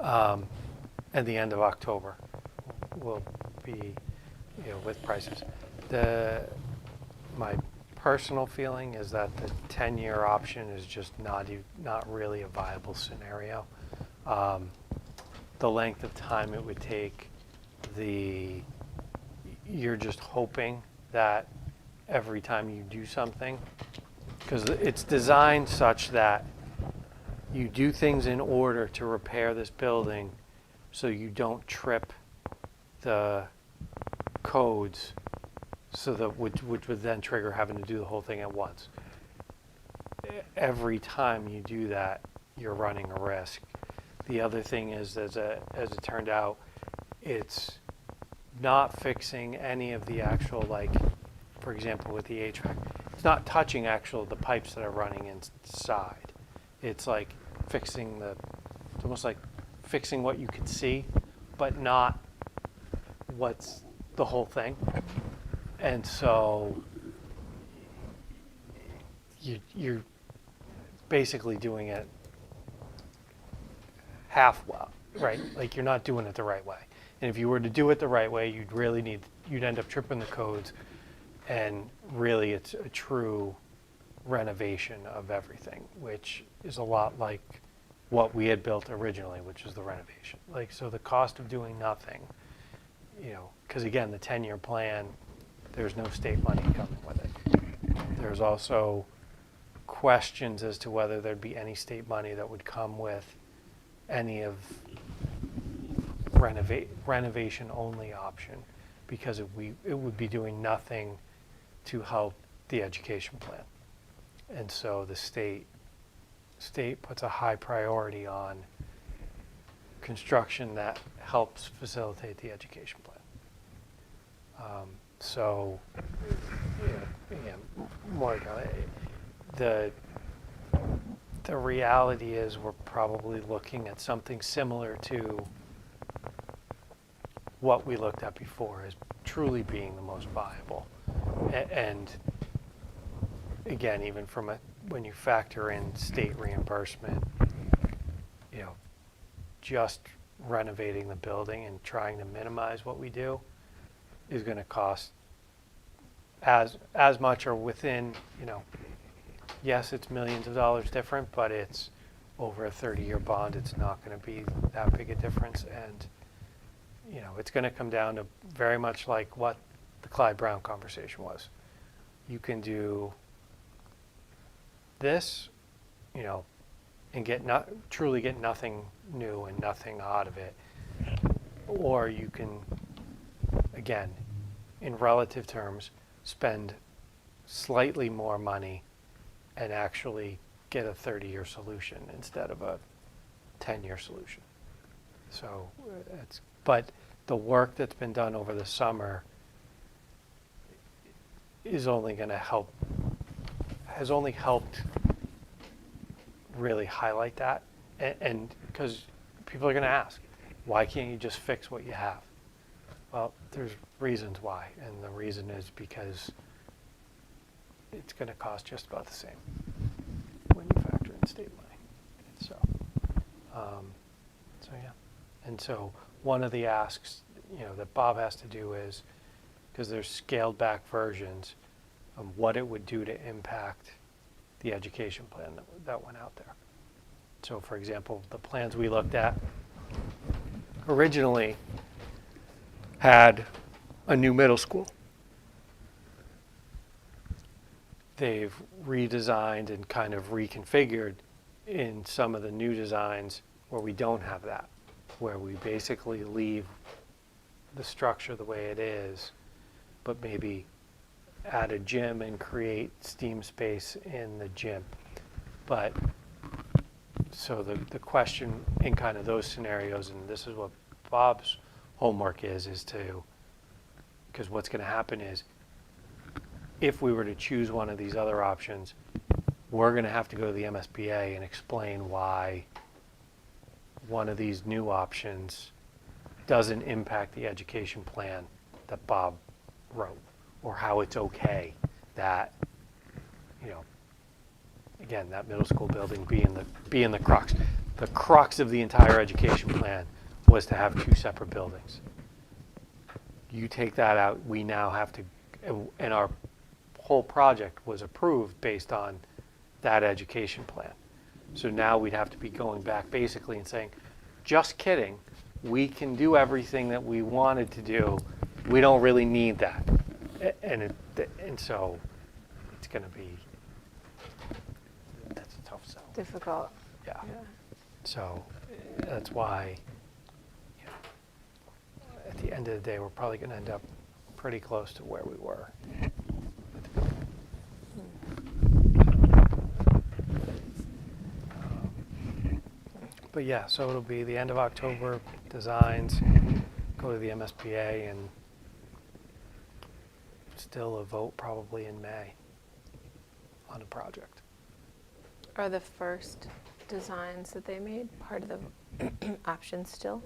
At the end of October will be, you know, with prices. My personal feeling is that the 10-year option is just not really a viable scenario. The length of time it would take, you're just hoping that every time you do something, because it's designed such that you do things in order to repair this building so you don't trip the codes, so that which would then trigger having to do the whole thing at once. Every time you do that, you're running a risk. The other thing is, as it turned out, it's not fixing any of the actual, like, for example, with the HVAC, it's not touching the pipes that are running inside. It's like fixing it's almost like fixing what you could see, but not what's the whole thing. And so you're basically doing it half well, right? Like, you're not doing it the right way. And if you were to do it the right way, you'd end up tripping the codes, and really it's a true renovation of everything, which is a lot like what we had built originally, which is the renovation. Like, so the cost of doing nothing, you know, because again, the 10-year plan, there's no state money coming with it. There's also questions as to whether there'd be any state money that would come with any of renovation only option, because it would be doing nothing to help the education plan. And so the state puts a high priority on construction that helps facilitate the education plan. So, more ago, the reality is we're probably looking at something similar to what we looked at before as truly being the most viable. And again, even from when you factor in state reimbursement, you know, just renovating the building and trying to minimize what we do is going to cost as much or within, you know, yes, it's millions of dollars different, but it's over a 30-year bond. It's not going to be that big a difference. And, you know, it's going to come down to very much like what the Clyde Brown conversation was. You can do this, you know, and truly get nothing new and nothing out of it. or you can, again, in relative terms, spend slightly more money and actually get a 30-year solution instead of a 10-year solution. So but the work that's been done over the summer is only going to help, has only helped really highlight that. And because people are going to ask, why can't you just fix what you have? Well, there's reasons why, and the reason is because it's going to cost just about the same when you factor in state money. So yeah. And so one of the asks, that Bob has to do is, because there's scaled back versions of what it would do to impact the education plan that went out there. So for example, the plans we looked at originally had a new middle school. They've redesigned and kind of reconfigured in some of the new designs where we don't have that, where we basically leave the structure the way it is, but maybe add a gym and create STEAM space in the gym. But so the question in kind of those scenarios, and this is what Bob's homework is to, because what's going to happen is, if we were to choose one of these other options, we're going to have to go to the MSBA and explain why one of these new options doesn't impact the education plan that Bob wrote, or how it's okay that, again, that middle school building being the crux. The crux of the entire education plan was to have 2 separate buildings. You take that out, we now have to, and our whole project was approved based on that education plan. So now we'd have to be going back basically and saying, just kidding, we can do everything that we wanted to do. We don't really need that. And so it's going to be, that's a tough sell. Difficult. Yeah. So that's why, at the end of the day, we're probably going to end up pretty close to where we were. But yeah, so it'll be the end of October, designs, go to the MSBA, and still a vote probably in May on the project. Are the first designs that they made part of the options still?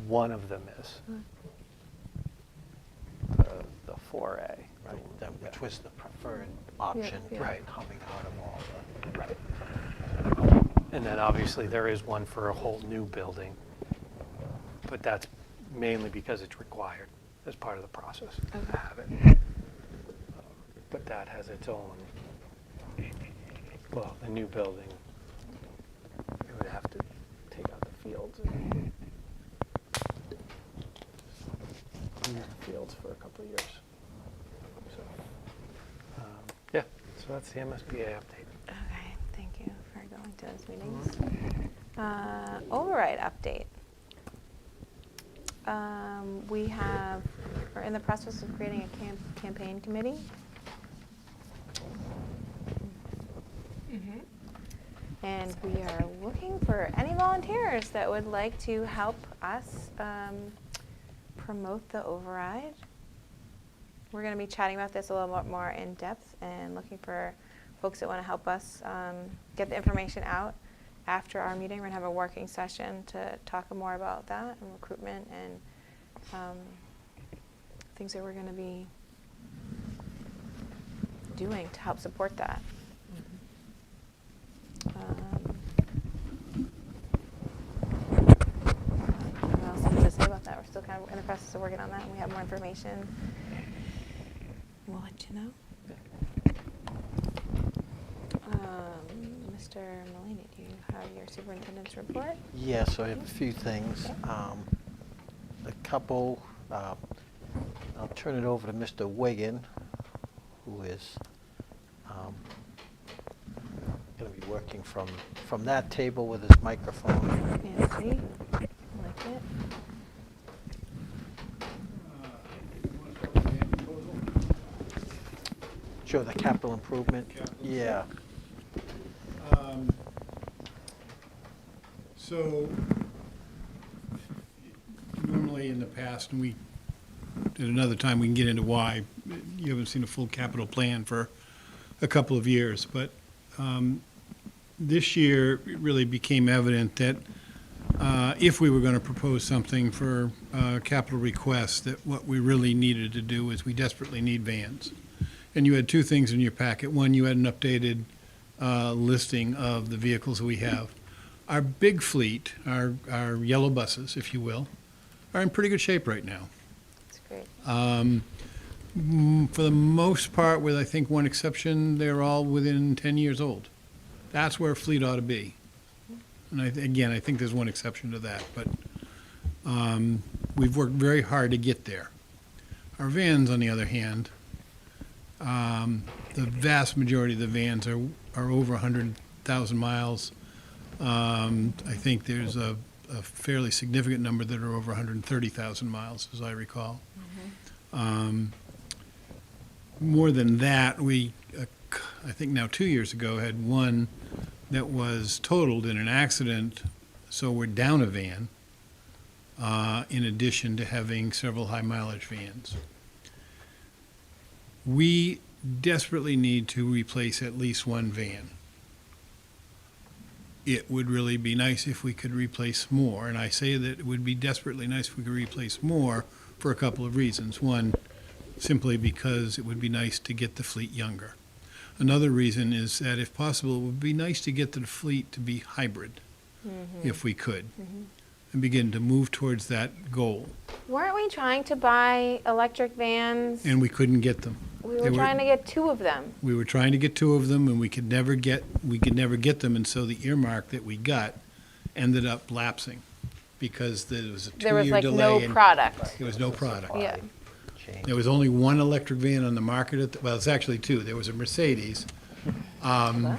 One of them is the 4A. Right, that, which was the preferred option. yeah. Right. Coming out of all the. Right. And then obviously there is one for a whole new building, but that's mainly because it's required as part of the process to have it. But that has its own, well, the new building, you would have to take out the fields and use the fields for a couple of years. So, yeah, so that's the MSBA update. Okay, thank you for going to those meetings. Override update. We're in the process of creating a campaign committee. And we are looking for any volunteers that would like to help us promote the override. We're going to be chatting about this a little bit more in depth and looking for folks that want to help us get the information out. After our meeting, we're going to have a working session to talk more about that and recruitment and things that we're going to be doing to help support that. What else is to say about that? We're still kind of in the process of working on that, and we have more information. We'll let you know. Mr. Mullaney, do you have your superintendent's report? Yes, I have a few things. A couple, I'll turn it over to Mr. Wigan, who is going to be working from that table with his microphone. Fancy. I like it. Sure, the capital improvement, yeah. So, normally in the past, and at another time we can get into why, you haven't seen a full capital plan for a couple of years, but this year it really became evident that if we were going to propose something for capital requests, that what we really needed to do is we desperately need vans. And you had two things in your packet. One, you had an updated listing of the vehicles that we have. Our big fleet, our yellow buses, if you will, are in pretty good shape right now. That's great. For the most part, with I think one exception, they're all within 10 years old. That's where a fleet ought to be. And again, I think there's one exception to that, but we've worked very hard to get there. Our vans, on the other hand, the vast majority of the vans are over 100,000 miles. I think there's a fairly significant number that are over 130,000 miles, as I recall. More than that, we, I think now 2 years ago, had one that was totaled in an accident, so we're down a van, in addition to having several high-mileage vans. We desperately need to replace at least one van. It would really be nice if we could replace more, and I say that it would be desperately nice if we could replace more for a couple of reasons. One, simply because it would be nice to get the fleet younger. Another reason is that if possible, it would be nice to get the fleet to be hybrid, if we could, and begin to move towards that goal. Weren't we trying to buy electric vans? And we couldn't get them. We were trying to get 2 of them. We were trying to get 2 of them, and we could never get them, and so the earmark that we got ended up lapsing because there was a 2-year delay. There was like no product. There was no product. Yeah. There was only one electric van on the market well, it's actually 2. There was a Mercedes, and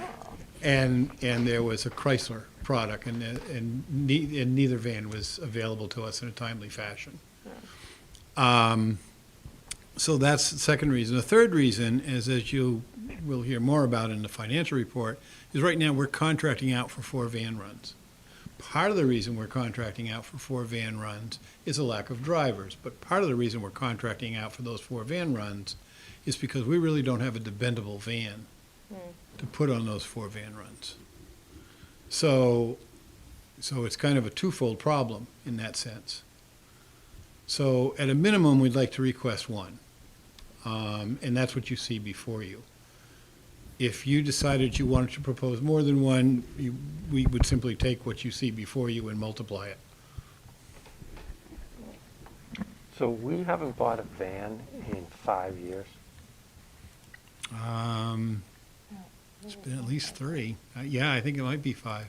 there was a Chrysler product, and neither van was available to us in a timely fashion. So that's the second reason. The third reason is, as you will hear more about in the financial report, is right now we're contracting out for 4 van runs. Part of the reason we're contracting out for 4 van runs is a lack of drivers, but part of the reason we're contracting out for those 4 van runs is because we really don't have a dependable van to put on those 4 van runs. So it's kind of a twofold problem in that sense. So at a minimum, we'd like to request 1, and that's what you see before you. If you decided you wanted to propose more than 1, we would simply take what you see before you and multiply it. So we haven't bought a van in 5 years. It's been at least 3. Yeah, I think it might be 5.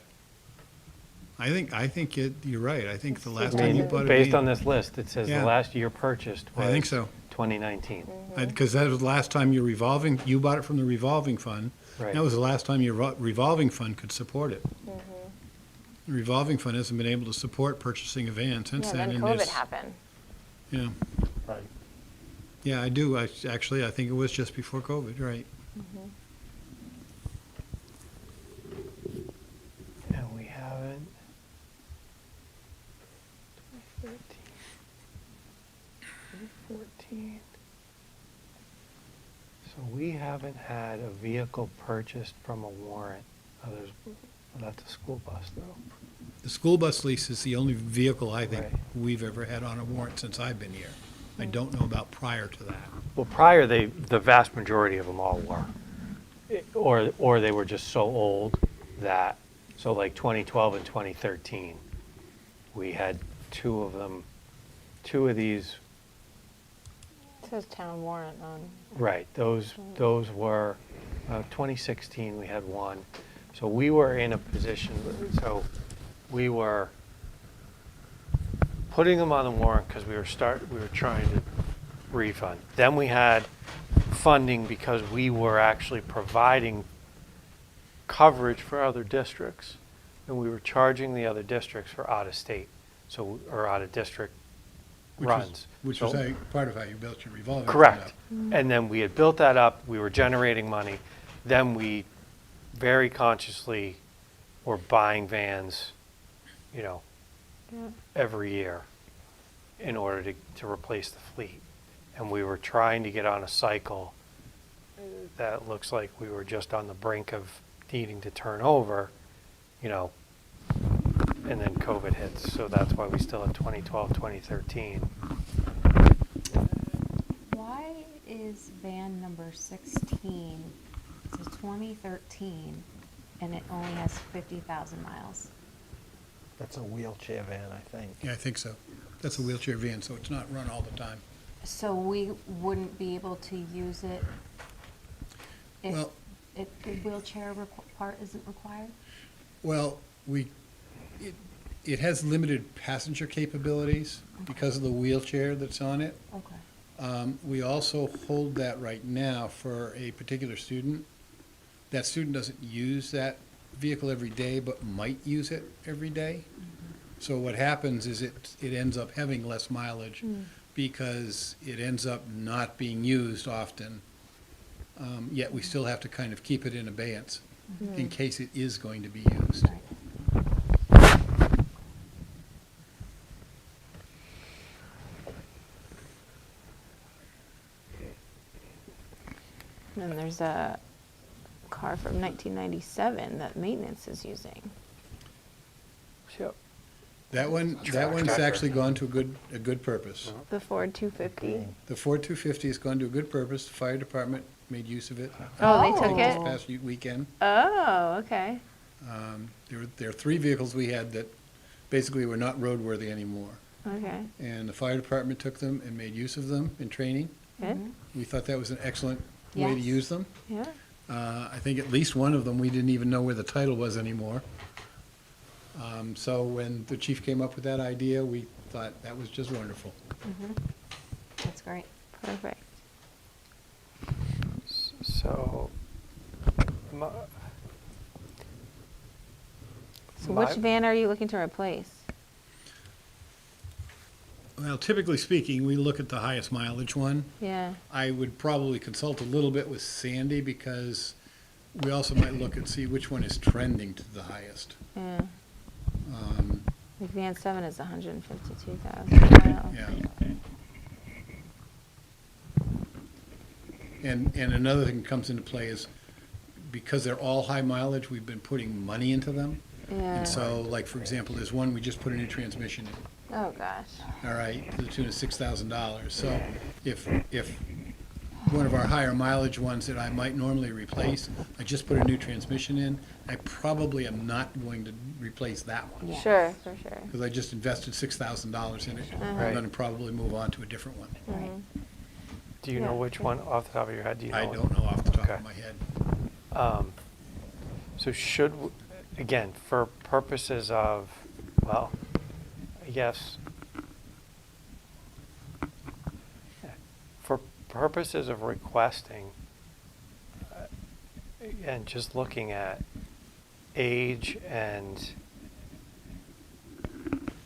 I think you're right. I think the last time you bought a Based van- on this list, it says Yeah. the last year purchased was I think so. 2019. Because that was the last time you bought it from the revolving fund. Right. That was the last time your revolving fund could support it. The revolving fund hasn't been able to support purchasing a van since Yeah, then. then and COVID it's- happened. Yeah. Right. Yeah, I do. Actually, I think it was just before COVID, right? And we haven't. 2014. So we haven't had a vehicle purchased from a warrant. Well, that's a school bus, though. The school bus lease is the only vehicle I think Right. we've ever had on a warrant since I've been here. I don't know about prior to that. Well, prior, the vast majority of them all were. Or they were just so old that, so like 2012 and 2013, we had 2 of them, 2 of these. It says town warrant on. Right, those were, 2016, we had 1. So we were in a position, so we were putting them on the warrant because we were trying to refund. Then we had funding because we were actually providing coverage for other districts, and we were charging the other districts for out-of-state, or out-of-district runs. Which So- was part of how you built your revolving. fund Correct. up. And then we had built that up, we were generating money. Then we very consciously were buying vans, you know, every year in order to replace the fleet. And we were trying to get on a cycle that looks like we were just on the brink of needing to turn over, you know, and then COVID hits. So that's why we still had 2012, 2013. Why is van number 16, it's a 2013, and it only has 50,000 miles? That's a wheelchair van, I think. Yeah, I think so. That's a wheelchair van, so it's not run all the time. So we wouldn't be able to use it if Well- the wheelchair part isn't required? Well, it has limited passenger capabilities because of the wheelchair that's on it. Okay. We also hold that right now for a particular student. That student doesn't use that vehicle every day, but might use it every day. So what happens is it ends up having less mileage because it ends up not being used often. Yet we still have to kind of keep it in abeyance in case it is going to be used. Right. And then there's a car from 1997 that maintenance is using. Yep. That one's Tractor. actually gone to a good purpose. The Ford 250. The Ford 250 has gone to a good purpose. The fire department made use of it. Oh, they took This it? past weekend. Oh, okay. There are 3 vehicles we had that basically were not roadworthy anymore. Okay. And the fire department took them and made use of them in training. Good. We thought that was an excellent way to Yes. use them. Yeah. I think at least one of them, we didn't even know where the title was anymore. So when the chief came up with that idea, we thought that was just wonderful. That's great. Perfect. So, So which van are you looking to replace? Well, typically speaking, we look at the highest mileage one. Yeah. I would probably consult a little bit with Sandy because we also might look and see which one is trending to the highest. Yeah. Um, Like van 7 is 152,000 miles. Yeah. And another thing that comes into play is because they're all high mileage, we've been putting money into them. Yeah. And so, like, for example, there's one, we just put a new transmission in, Oh, gosh. all right, to the tune of $6,000. So if one of our higher mileage ones that I might normally replace, I just put a new transmission in, I probably am not going to replace that one. Yeah. Sure, for sure. Because I just invested $6,000 in it. I'm Right. going to probably move on to a different one. Right. do you know Yeah. which one off the top of your head? Do you know? I don't know off the top Okay. of my head. So again, for purposes of, well, I guess, for purposes of requesting, and just looking at age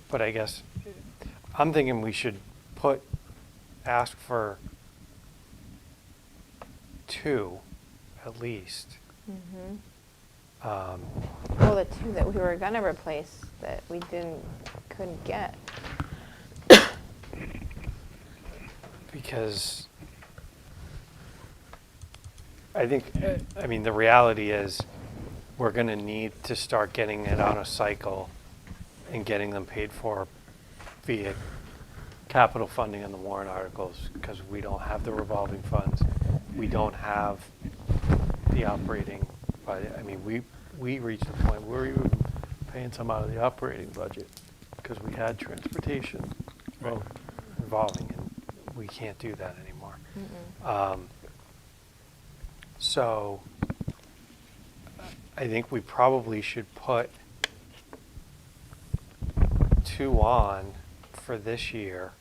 but I guess, I'm thinking we should ask for 2 at least. Mm-hmm. Um, Well, the 2 that we were gonna replace that we couldn't get. Because I think, I mean, the reality is we're going to need to start getting it on a cycle and getting them paid for via capital funding in the warrant articles because we don't have the revolving funds. We don't have the operating budget. I mean, we reached the point where we were paying some out of the operating budget because we had transportation revolving, and we can't do that anymore. So I think we probably should put 2 on for this year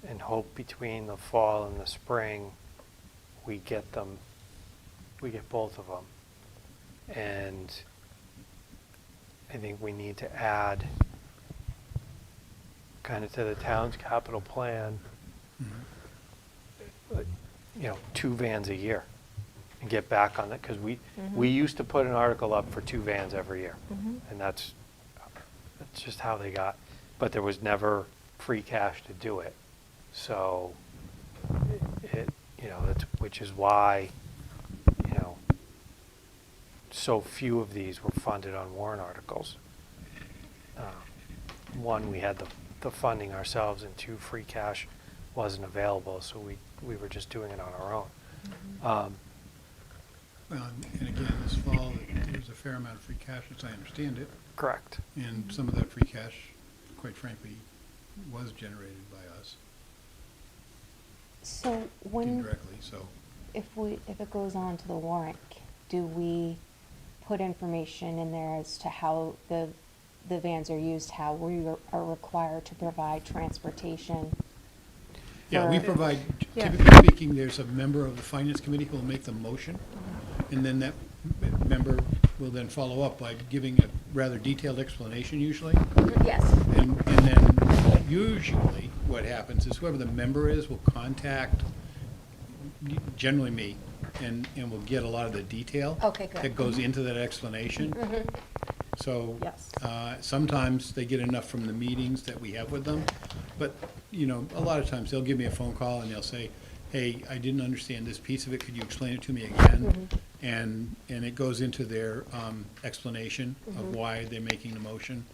and hope between the fall and the spring we get both of them. And I think we need to add kind of to the town's capital plan, you know, 2 vans a year and get back on that, because we used to put an article up for 2 vans every year. And that's just how they got, but there was never free cash to do it. So you know, which is why, you know, so few of these were funded on warrant articles. One, we had the funding ourselves, and 2, free cash wasn't available, so we were just doing it on our own. Well, and again, this fall, there's a fair amount of free cash, as I understand it, Correct. and some of that free cash, quite frankly, was generated by us So when, indirectly, so. if it goes on to the warrant, do we put information in there as to how the vans are used, how we are required to provide transportation? Yeah, we for- provide, Yeah. typically speaking, there's a member of the finance committee who will make the motion, and then that member will then follow up by giving a rather detailed explanation usually. Yes. And then usually what happens is whoever the member is will contact, generally me, and will get a lot of the detail. Okay, good. That goes into that explanation. So, Yes. sometimes they get enough from the meetings that we have with them, but, you know, a lot of times they'll give me a phone call and they'll say, hey, I didn't understand this piece of it, could you explain it to me again? And it goes into their explanation of why they're making the motion.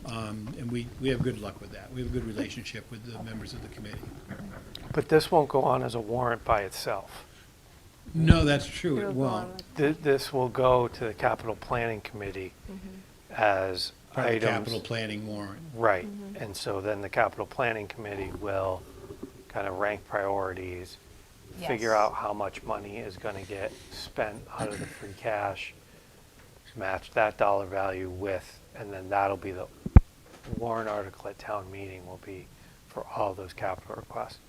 And we have good luck with that. We have a good relationship with the members of the committee. But this won't go on as a warrant by itself. No, that's true, It'll it go on won't. This will go to the capital planning committee as Part of the items. capital planning warrant. Right, and so then the capital planning committee will kind of rank priorities, figure Yes. out how much money is gonna get spent out of the free cash, match that dollar value with, and then that'll be the warrant article at town meeting will be for all those capital requests.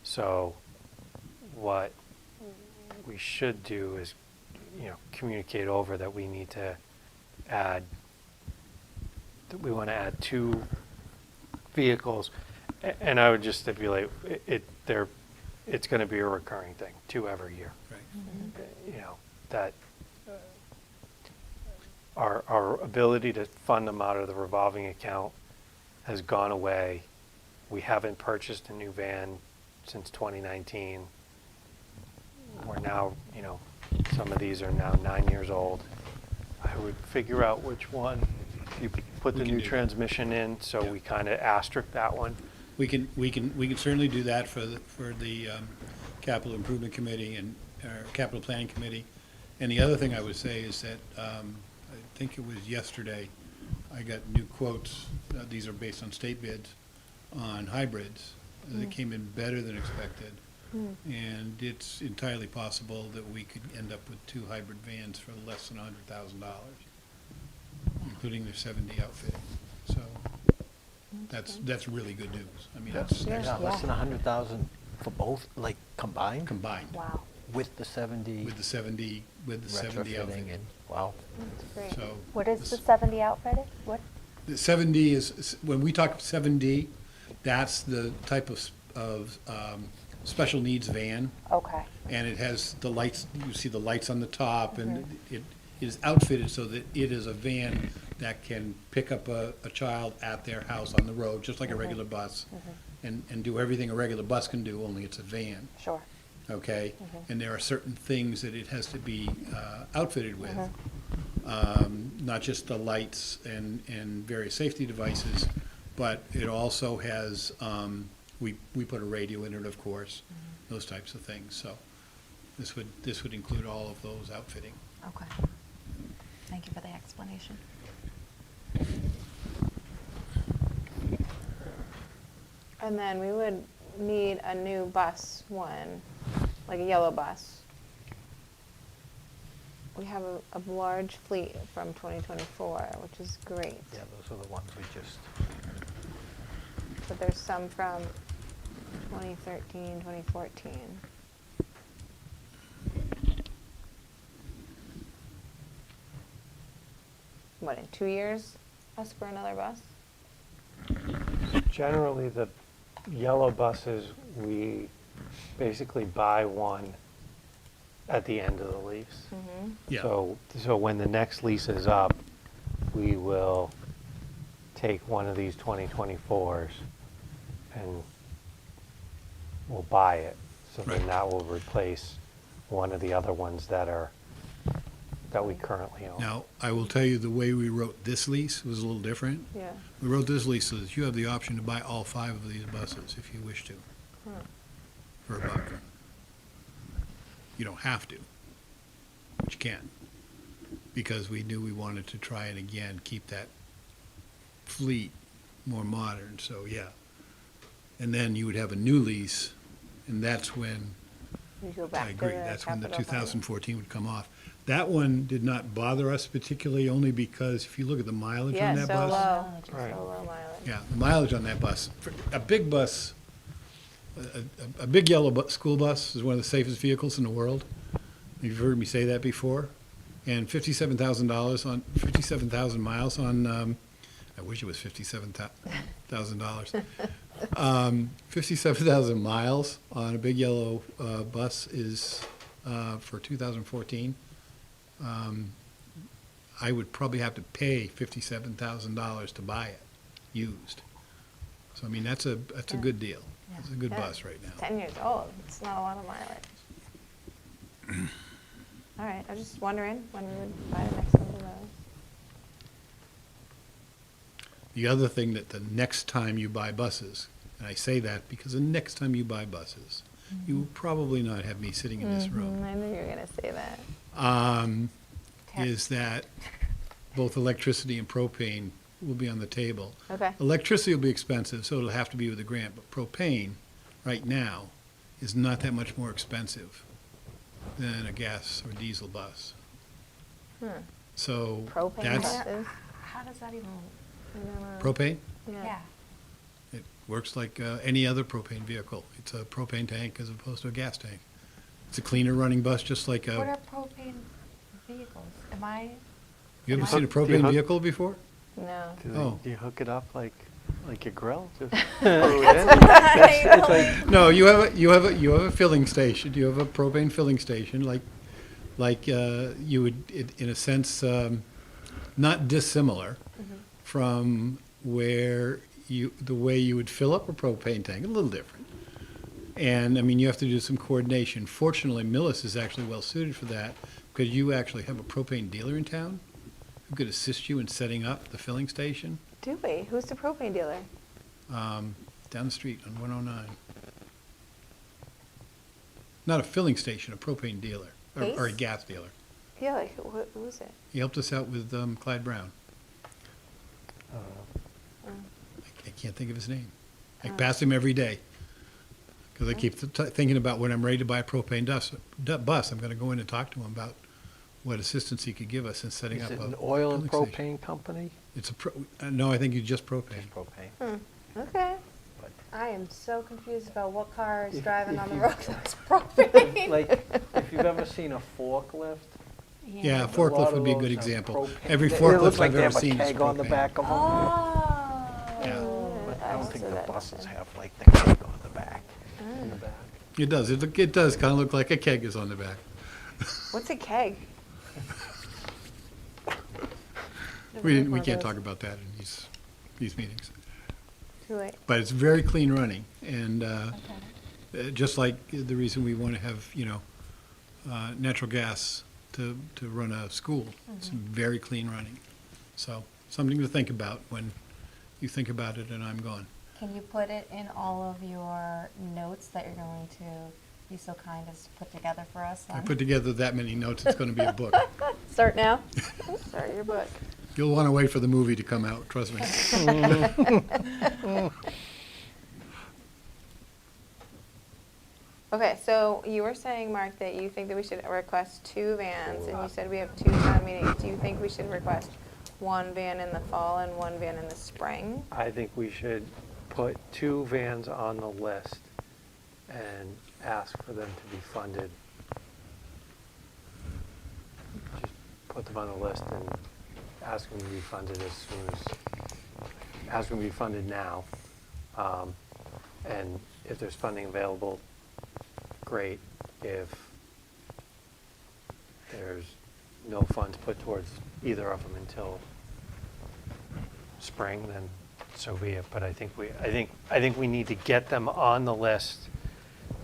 So what we should do is, you know, communicate over that we need to add, that we want to add 2 vehicles. And I would just stipulate, it's going to be a recurring thing, 2 every year. Right. You know, that our ability to fund them out of the revolving account has gone away. We haven't purchased a new van since 2019. We're now, you know, some of these are now 9 years old. I would figure out which one, you put We the can new do that. transmission in, so Yeah. we kind of asterisk that one. We can certainly do that for the capital improvement committee and, capital planning committee. And the other thing I would say is that, I think it was yesterday, I got new quotes, these are based on state bids, on hybrids. They came in better than expected. And it's entirely possible that we could end up with 2 hybrid vans for less than $100,000, including the 70 outfitting. So that's really good news. I mean, that's Yeah, less than 100,000 for both, like, combined? combined Wow. With the 70 with the 70 retrofitting outfitting. and, wow. That's great. So What is the this- 70 outfitted? What? The 7D is, when we talk 7D, that's the type of special needs van. Okay. And it has the lights, you see the lights on the top, and it is outfitted so that it is a van that can pick up a child at their house on the road, just like a regular bus, and do everything a regular bus can do, only it's a van, Sure. okay? And there are certain things that it has to be outfitted with, not just the lights and various safety devices, but it also has, we put a radio in it, of course, those types of things. So this would include all of those outfitting. Okay. Thank you for the explanation. And then we would need a new bus one, like a yellow bus. We have a large fleet from 2024, which is great. Yeah, those are the ones we just, But there's some from 2013, 2014. What, in 2 years, us for another bus? Generally, the yellow buses, we basically buy one at the end of the lease. Mhm. Yeah. So when the next lease is up, we will take one of these 2024s and we'll buy it. So then Right. that will replace one of the other ones that we currently own. Now, I will tell you, the way we wrote this lease was a little different. Yeah. We wrote this lease so that you have the option to buy all 5 of these buses if you wish to, Hmm. for $1. You don't have to, but you can. Because we knew we wanted to try and again, keep that fleet more modern, so yeah. And then you would have a new lease, and that's when, You go back I to agree, the that's when the capital fund. 2014 would come off. That one did not bother us particularly, only because if you look at the mileage on Yeah, that so bus. low, Right. so low mileage. Yeah, the mileage on that bus, a big bus, a big yellow school bus is one of the safest vehicles in the world. You've heard me say that before. And $57,000 on, 57,000 miles on, I wish it was $57,000. 57,000 miles on a big yellow bus is, for 2014. I would probably have to pay $57,000 to buy it, used. So, I mean, that's a good deal. It's a good Yeah. bus right now. 10 years old, it's not a lot of mileage. All right, I was just wondering when we would buy the next one of those. The other thing that the next time you buy buses, and I say that because the next time you buy buses, you will probably not have me sitting in this room, I knew you were gonna say that. is that both electricity and propane will be on the table. Okay. Electricity will be expensive, so it'll have to be with a grant, but propane, right now, is not that much more expensive than a gas or diesel bus. So Propane that's, buses? How does that even, I don't know. propane, yeah. it works like any other propane vehicle. It's a propane tank as opposed to a gas tank. It's a cleaner running bus, just like What a, are propane vehicles? Am I? you ever Hook- seen a do you propane hook- vehicle before? No. Oh. Do you hook it up like your grill? Just screw it in? It's like, No, you have a filling station. You have a propane filling station, like you would, in a sense, not dissimilar from where the way you would fill up a propane tank, a little different. And, I mean, you have to do some coordination. Fortunately, Millis is actually well suited for that, because you actually have a propane dealer in town who could assist you in setting up the filling station, Do we? Who's the propane dealer? down the street on 109. Not a filling station, a propane dealer, or a Ace? gas dealer. Yeah, like, who is it? He helped us out with Clyde Brown. I can't think of his name. I pass him every day. Because I keep thinking about when I'm ready to buy a propane bus, I'm going to go in and talk to him about what assistance he could give us in setting is up it a an oil and filling station. propane company? It's no, I think it's just propane. Just propane. Okay. I am so confused about what car is If- driving if on the you- road that's propane. Like, if you've ever seen a forklift, Yeah, a forklift lot would of be a those good are example. propane. Every It forklift looks like I've they ever have a seen is keg on the propane. back of them. Oh. Yeah. I don't see think the that buses often. have like the keg on the back. In the back. It does. It does kind of look like a keg is on the back. What's a keg? We can't talk about that in these meetings. Too late. But it's very clean running, and just like the reason we want to have, natural gas to run a school. It's very clean running. So, something to think about when you think about it and I'm gone. Can you put it in all of your notes that you're going to be so kind as to put together for us? I put together that many notes, it's going to be a book. Start now? Start your book. You'll want to wait for the movie to come out, trust me. Okay, so you were saying, Mark, that you think that we should request 2 vans, and you said we have 2 town meetings. Do you think we should request 1 van in the fall and 1 van in the spring? I think we should put 2 vans on the list and ask for them to be funded. Just put them on the list and ask them to be funded as soon as, ask them to be funded now. And if there's funding available, great. If there's no funds put towards either of them until spring, then so be it. But I think we need to get them on the list,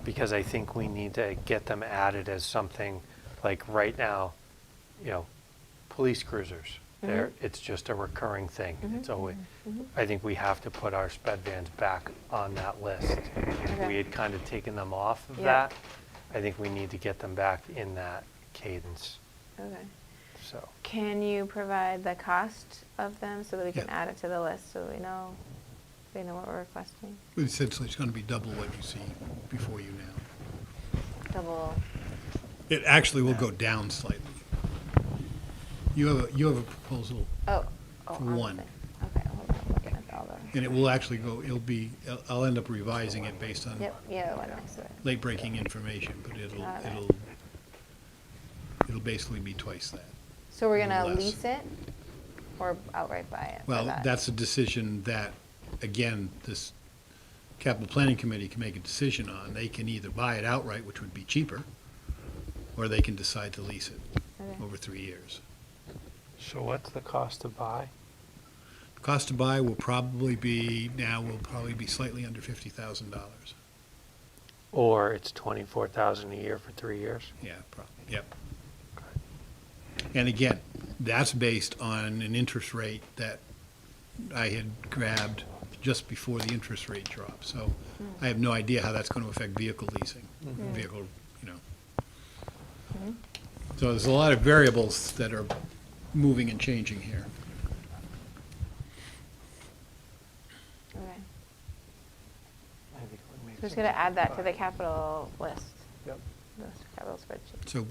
because I think we need to get them added as something, like right now, police cruisers. It's just a recurring thing. It's always, I think we have to put our sped vans back on that list. We had kind of taken them off of that. I think we need to get them back in that cadence. Okay. So. Can you provide the cost of them so that we can add it to the list so that we know what we're requesting? Essentially, it's going to be double what you see before you now. Double. It actually will go down slightly. You have a proposal Oh. for on the one. thing. Okay, hold on. I'm looking at all those. And it will actually go, I'll end up revising it based on Yep. Yeah, the one next to it. late breaking information, but Okay. it'll basically be twice that. So we're gonna less. lease it or outright buy it? for Well, that? that's a decision that, again, this capital planning committee can make a decision on. They can either buy it outright, which would be cheaper, or they can decide to lease it Okay. over 3 years. So what's the cost to buy? The cost to buy will probably be slightly under $50,000. Or it's $24,000 a year for 3 years? Yeah, yep. And again, that's based on an interest rate that I had grabbed just before the interest rate dropped. So I have no idea how that's going to affect vehicle leasing, vehicle. So there's a lot of variables that are moving and changing here. Okay. I think it would make So just sense. gonna add that to the capital list, Yep. the capital spreadsheet. So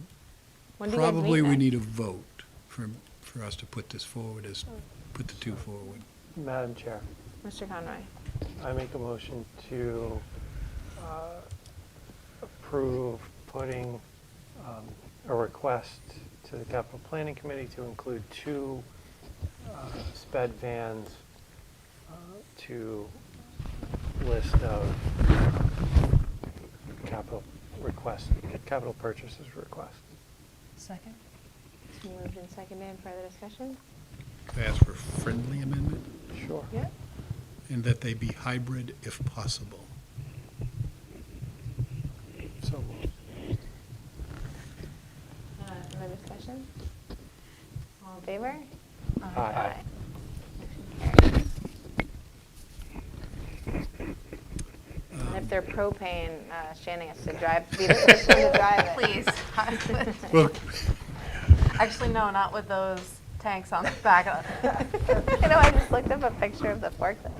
When do you guys meet probably we next? need a vote for us to put this forward, put the two forward. Madam Chair, Mr. Conroy. I make a motion to approve putting a request to the capital planning committee to include 2 sped vans to list of capital purchases request. Second? It's been moved and seconded. Further discussion? Could I ask for a friendly amendment, Sure. Yeah. and that they be hybrid if possible? So moved. Further discussion? All in favor? Aye. Motion carries. And if they're propane, Shannon has to be the person to drive it. Please. Well, Actually, no, not with those tanks on the back of it. I know, I just looked up a picture of the forklift.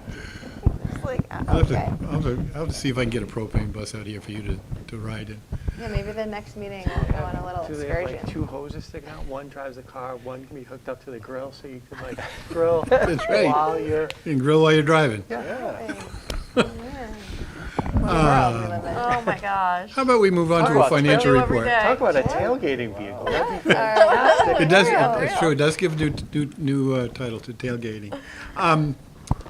It's like, okay. I'll have to see if I can get a propane bus out here for you to ride in. Yeah, maybe the next meeting we'll go on a little Do they have excursion. like 2 hoses sticking out? One drives the car, one can be hooked up to the grill, so you can like grill That's right. while you're. You can grill while you're driving. Yeah. What a world we live in. Oh, my gosh. How about we move on Talk to a about financial trail every report? day. Talk about a tailgating vehicle. That'd be All It does, right. it's true, it does give a new title to tailgating.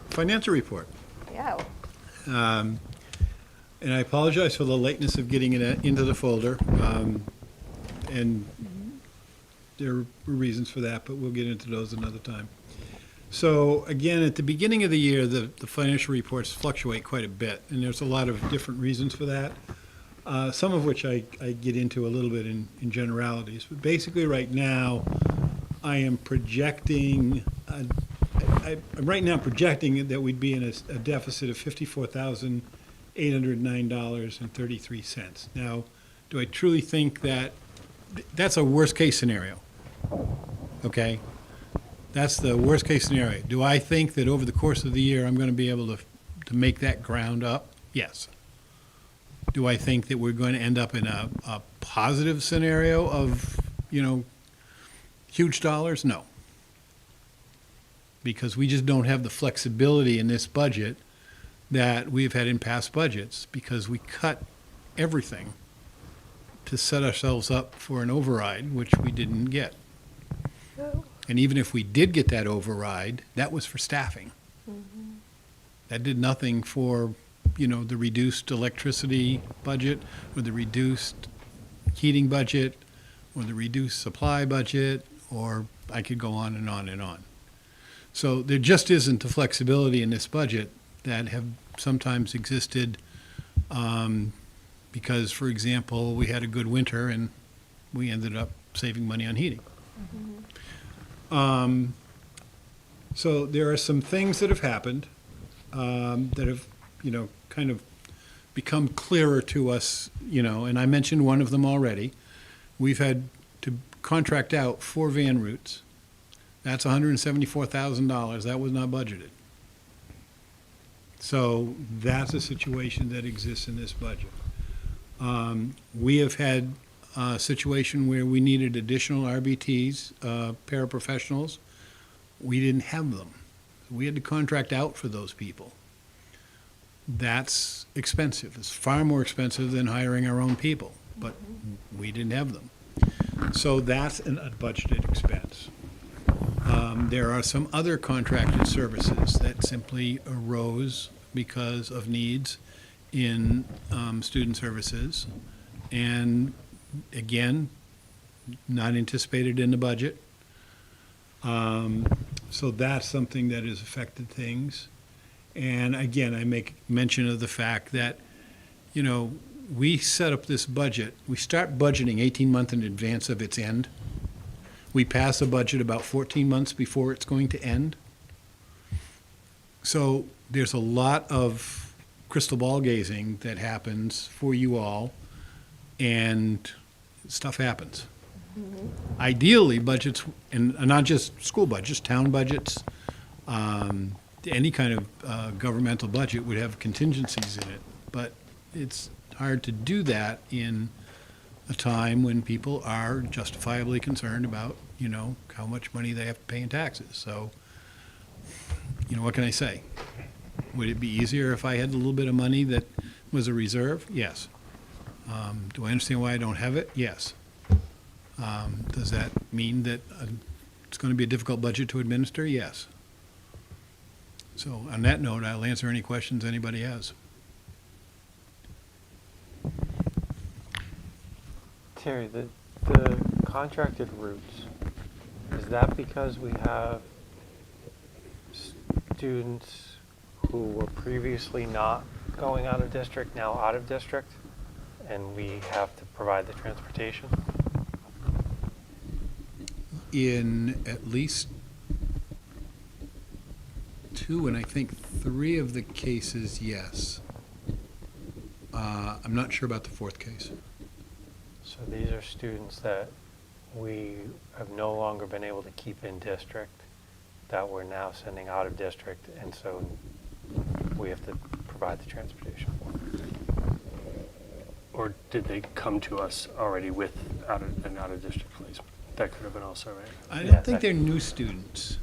Financial report. Yeah. And I apologize for the lateness of getting it into the folder. And there were reasons for that, but we'll get into those another time. So again, at the beginning of the year, the financial reports fluctuate quite a bit, and there's a lot of different reasons for that. Some of which I get into a little bit in generalities. But basically right now, I am projecting, I'm right now projecting that we'd be in a deficit of $54,809.33. Now, do I truly think that's a worst-case scenario? Okay? That's the worst-case scenario. Do I think that over the course of the year, I'm going to be able to make that ground up? Yes. Do I think that we're going to end up in a positive scenario of, huge dollars? No. Because we just don't have the flexibility in this budget that we've had in past budgets, because we cut everything to set ourselves up for an override, which we didn't get. And even if we did get that override, that was for staffing. That did nothing for, the reduced electricity budget, or the reduced heating budget, or the reduced supply budget, or I could go on and on and on. So there just isn't the flexibility in this budget that have sometimes existed because, for example, we had a good winter and we ended up saving money on heating. So there are some things that have happened that have, kind of become clearer to us, and I mentioned one of them already. We've had to contract out 4 van routes. That's $174,000. That was not budgeted. So that's a situation that exists in this budget. We have had a situation where we needed additional RBTs, paraprofessionals. We didn't have them. We had to contract out for those people. That's expensive. It's far more expensive than hiring our own people, but we didn't have them. So that's a budgeted expense. There are some other contracted services that simply arose because of needs in student services. And again, not anticipated in the budget. So that's something that has affected things. And again, I make mention of the fact that, we set up this budget, we start budgeting 18 months in advance of its end. We pass a budget about 14 months before it's going to end. So there's a lot of crystal ball gazing that happens for you all, and stuff happens. Ideally, budgets, and not just school budgets, town budgets, any kind of governmental budget would have contingencies in it. But it's hard to do that in a time when people are justifiably concerned about, how much money they have to pay in taxes. So, what can I say? Would it be easier if I had a little bit of money that was a reserve? Yes. Do I understand why I don't have it? Yes. Does that mean that it's going to be a difficult budget to administer? Yes. So on that note, I'll answer any questions anybody has. Terry, the contracted routes, is that because we have students who were previously not going out of district, now out of district, and we have to provide the transportation? In at least 2 and I think 3 of the cases, yes. I'm not sure about the 4th case. So these are students that we have no longer been able to keep in district, that we're now sending out of district, and so we have to provide the transportation for. Or did they come to us already with an out-of-district placement? That could have been also, right? I Yeah, don't think they're new students.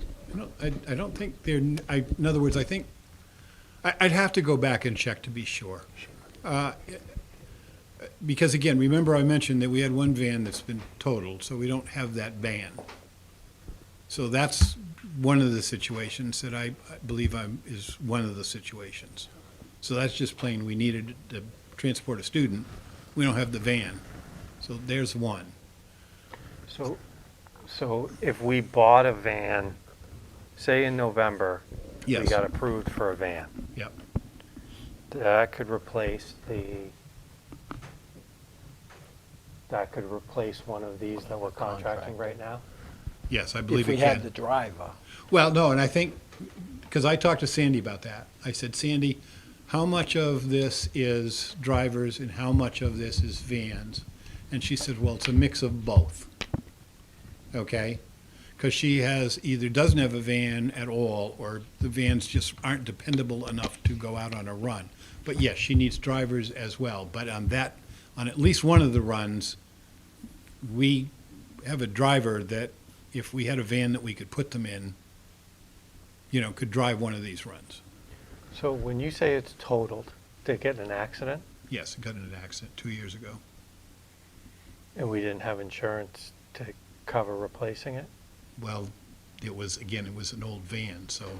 I don't think they're, in other words, I think, I'd have to go back and check to be sure. Because again, remember I mentioned that we had one van that's been totaled, so we don't have that van. So that's one of the situations that I believe is one of the situations. So that's just plain, we needed to transport a student. We don't have the van. So there's one. So if we bought a van, say in November, we Yes. got approved for a van, Yep. that could replace one of these that we're contracting right now? Yes, I believe If it we had can. the driver. Well, no, and I think, because I talked to Sandy about that. I said, Sandy, how much of this is drivers and how much of this is vans? And she said, well, it's a mix of both. Okay? Because she either doesn't have a van at all, or the vans just aren't dependable enough to go out on a run. But yes, she needs drivers as well. But on at least one of the runs, we have a driver that, if we had a van that we could put them in, could drive one of these runs. So when you say it's totaled, did it get in an accident Yes, it got in an accident 2 years ago. and we didn't have insurance to cover replacing it? Well, it was an old van, so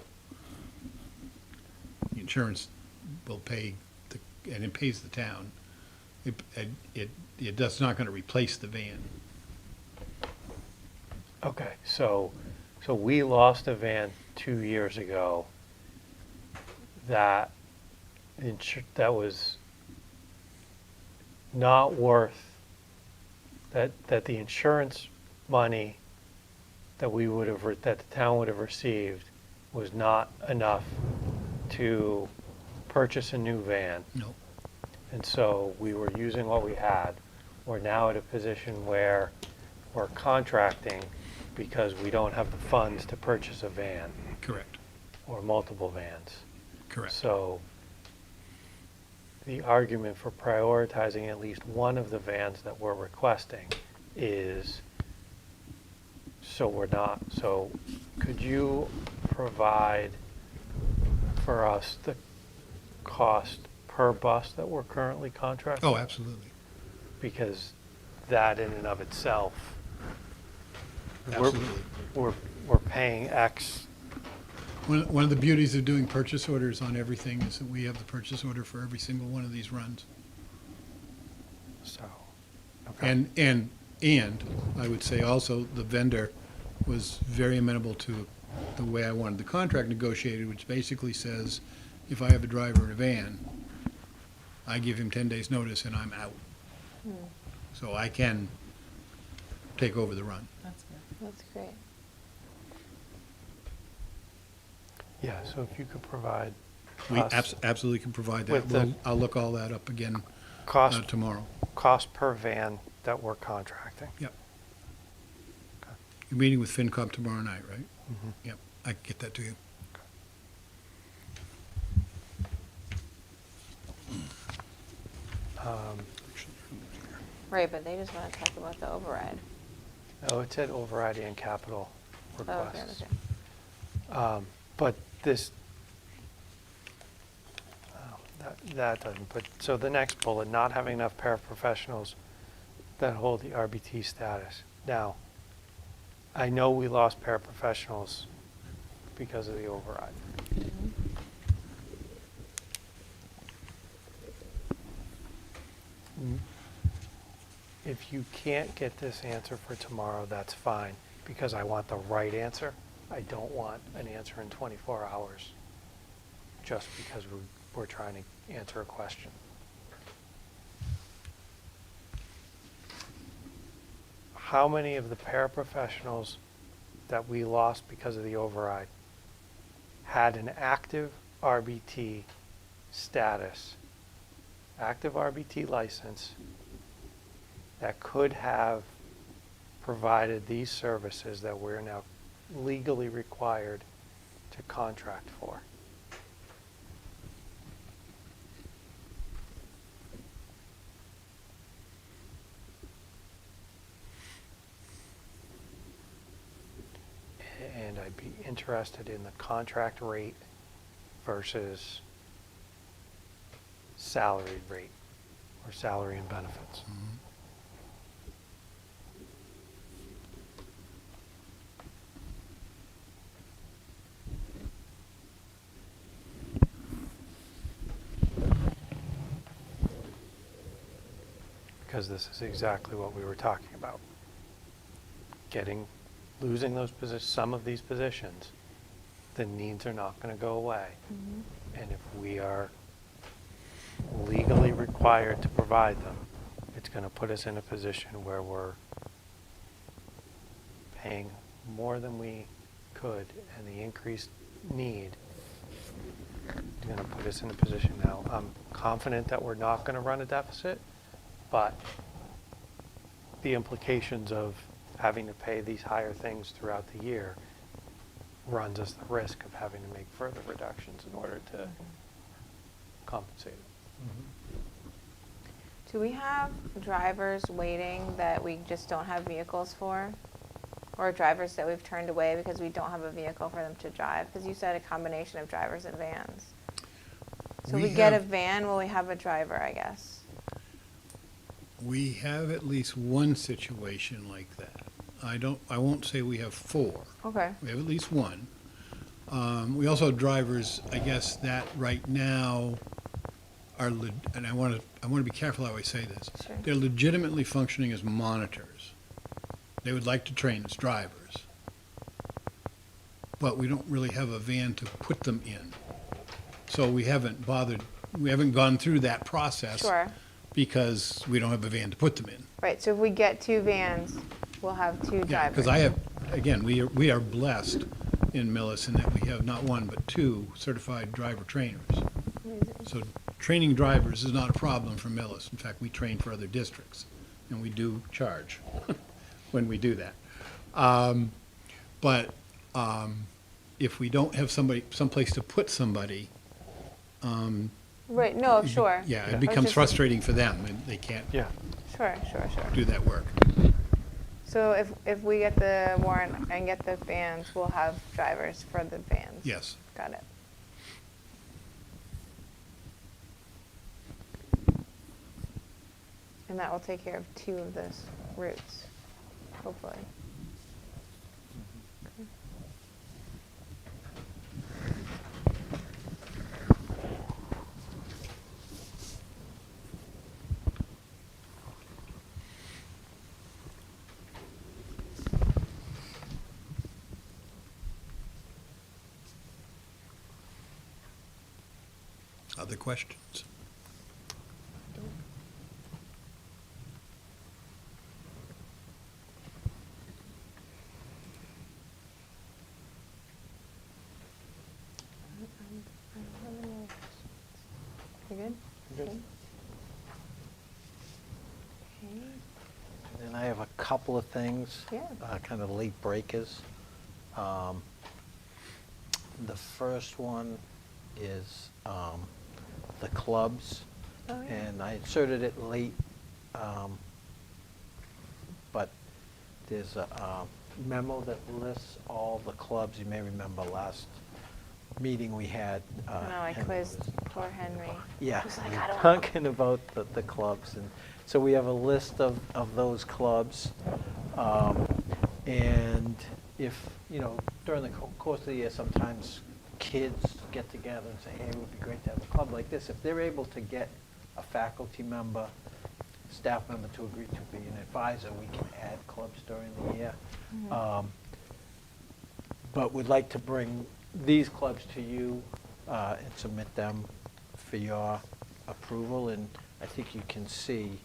the insurance will pay, and it pays the town. That's not gonna replace the van. Okay, so we lost a van 2 years ago that that was not worth, that the insurance money that we would have, that the town would have received was not enough to purchase a new van. No. And so we were using what we had. We're now at a position where we're contracting because we don't have the funds to purchase a van Correct, or multiple vans. correct. So the argument for prioritizing at least one of the vans that we're requesting is, so could you provide for us the cost per bus that we're currently contracting? Oh, absolutely. Because that in and of itself, Absolutely. we're paying X. One of the beauties of doing purchase orders on everything is that we have the purchase order for every single one of these runs. So, okay. And I would say also, the vendor was very amenable to the way I wanted the contract negotiated, which basically says, if I have a driver in a van, I give him 10 days' notice and I'm out. So I can take over the run. That's great. Yeah, so if you could provide We us absolutely can provide that. With the- I'll look all that up again cost, tomorrow. cost per van that we're contracting. Yep. You're meeting with FinCom tomorrow night, right? Mhm. Yep, I can get that to you. Right, but they just want to talk about the override. Oh, it said override and capital Oh, okay, requests. okay. But this, that doesn't, but, so the next bullet, not having enough paraprofessionals that hold the RBT status. Now, I know we lost paraprofessionals because of the override. If you can't get this answer for tomorrow, that's fine, because I want the right answer. I don't want an answer in 24 hours, just because we're trying to answer a question. How many of the paraprofessionals that we lost because of the override had an active RBT status, active RBT license, that could have provided these services that we're now legally required to contract for? And I'd be interested in the contract rate versus salary rate or salary and benefits. Because this is exactly what we were talking about. Losing those positions, some of these positions, the needs are not going to go away. And if we are legally required to provide them, it's going to put us in a position where we're paying more than we could, and the increased need is going to put us in a position now. I'm confident that we're not going to run a deficit, but the implications of having to pay these higher things throughout the year runs us the risk of having to make further reductions in order to compensate it. Do we have drivers waiting that we just don't have vehicles for? Or drivers that we've turned away because we don't have a vehicle for them to drive? Because you said a combination of drivers and vans. So We we get a have- van, will we have a driver, I guess? We have at least one situation like that. I won't say we have four. Okay. We have at least one. We also have drivers, I guess, that right now are, and I want to be careful how I say this. Sure. They're legitimately functioning as monitors. They would like to train as drivers. But we don't really have a van to put them in. So we haven't gone through that process. Sure. Because we don't have a van to put them in. Right, so if we get 2 vans, we'll have 2 Yeah, drivers. because I have, again, we are blessed in Millis in that we have not 1, but 2 certified driver trainers. So training drivers is not a problem for Millis. In fact, we train for other districts, and we do charge when we do that. But if we don't have someplace to put somebody, Right, no, sure. yeah, I it was becomes just- frustrating for them, and they can't Yeah. Sure. do that work. So if we get the warrant and get the vans, we'll have drivers for the vans? Yes. Got it. And that will take care of 2 of those routes, hopefully. Okay. Other questions? You good? Good. Okay. And then I have a couple of things. Yeah. Kind of late breakers. The first one is the clubs. Oh, yeah. And I inserted it late, but there's a memo that lists all the clubs. You may remember last meeting we had. No, I Henry quizzed was poor talking Henry. about- Yeah, He's like, we "I were don't know." talking about the clubs. And so we have a list of those clubs. And if, during the course of the year, sometimes kids get together and say, hey, it would be great to have a club like this. If they're able to get a faculty member, staff member to agree to be an advisor, we can add clubs during the year. But we'd like to bring these clubs to you and submit them for your approval. And I think you can see,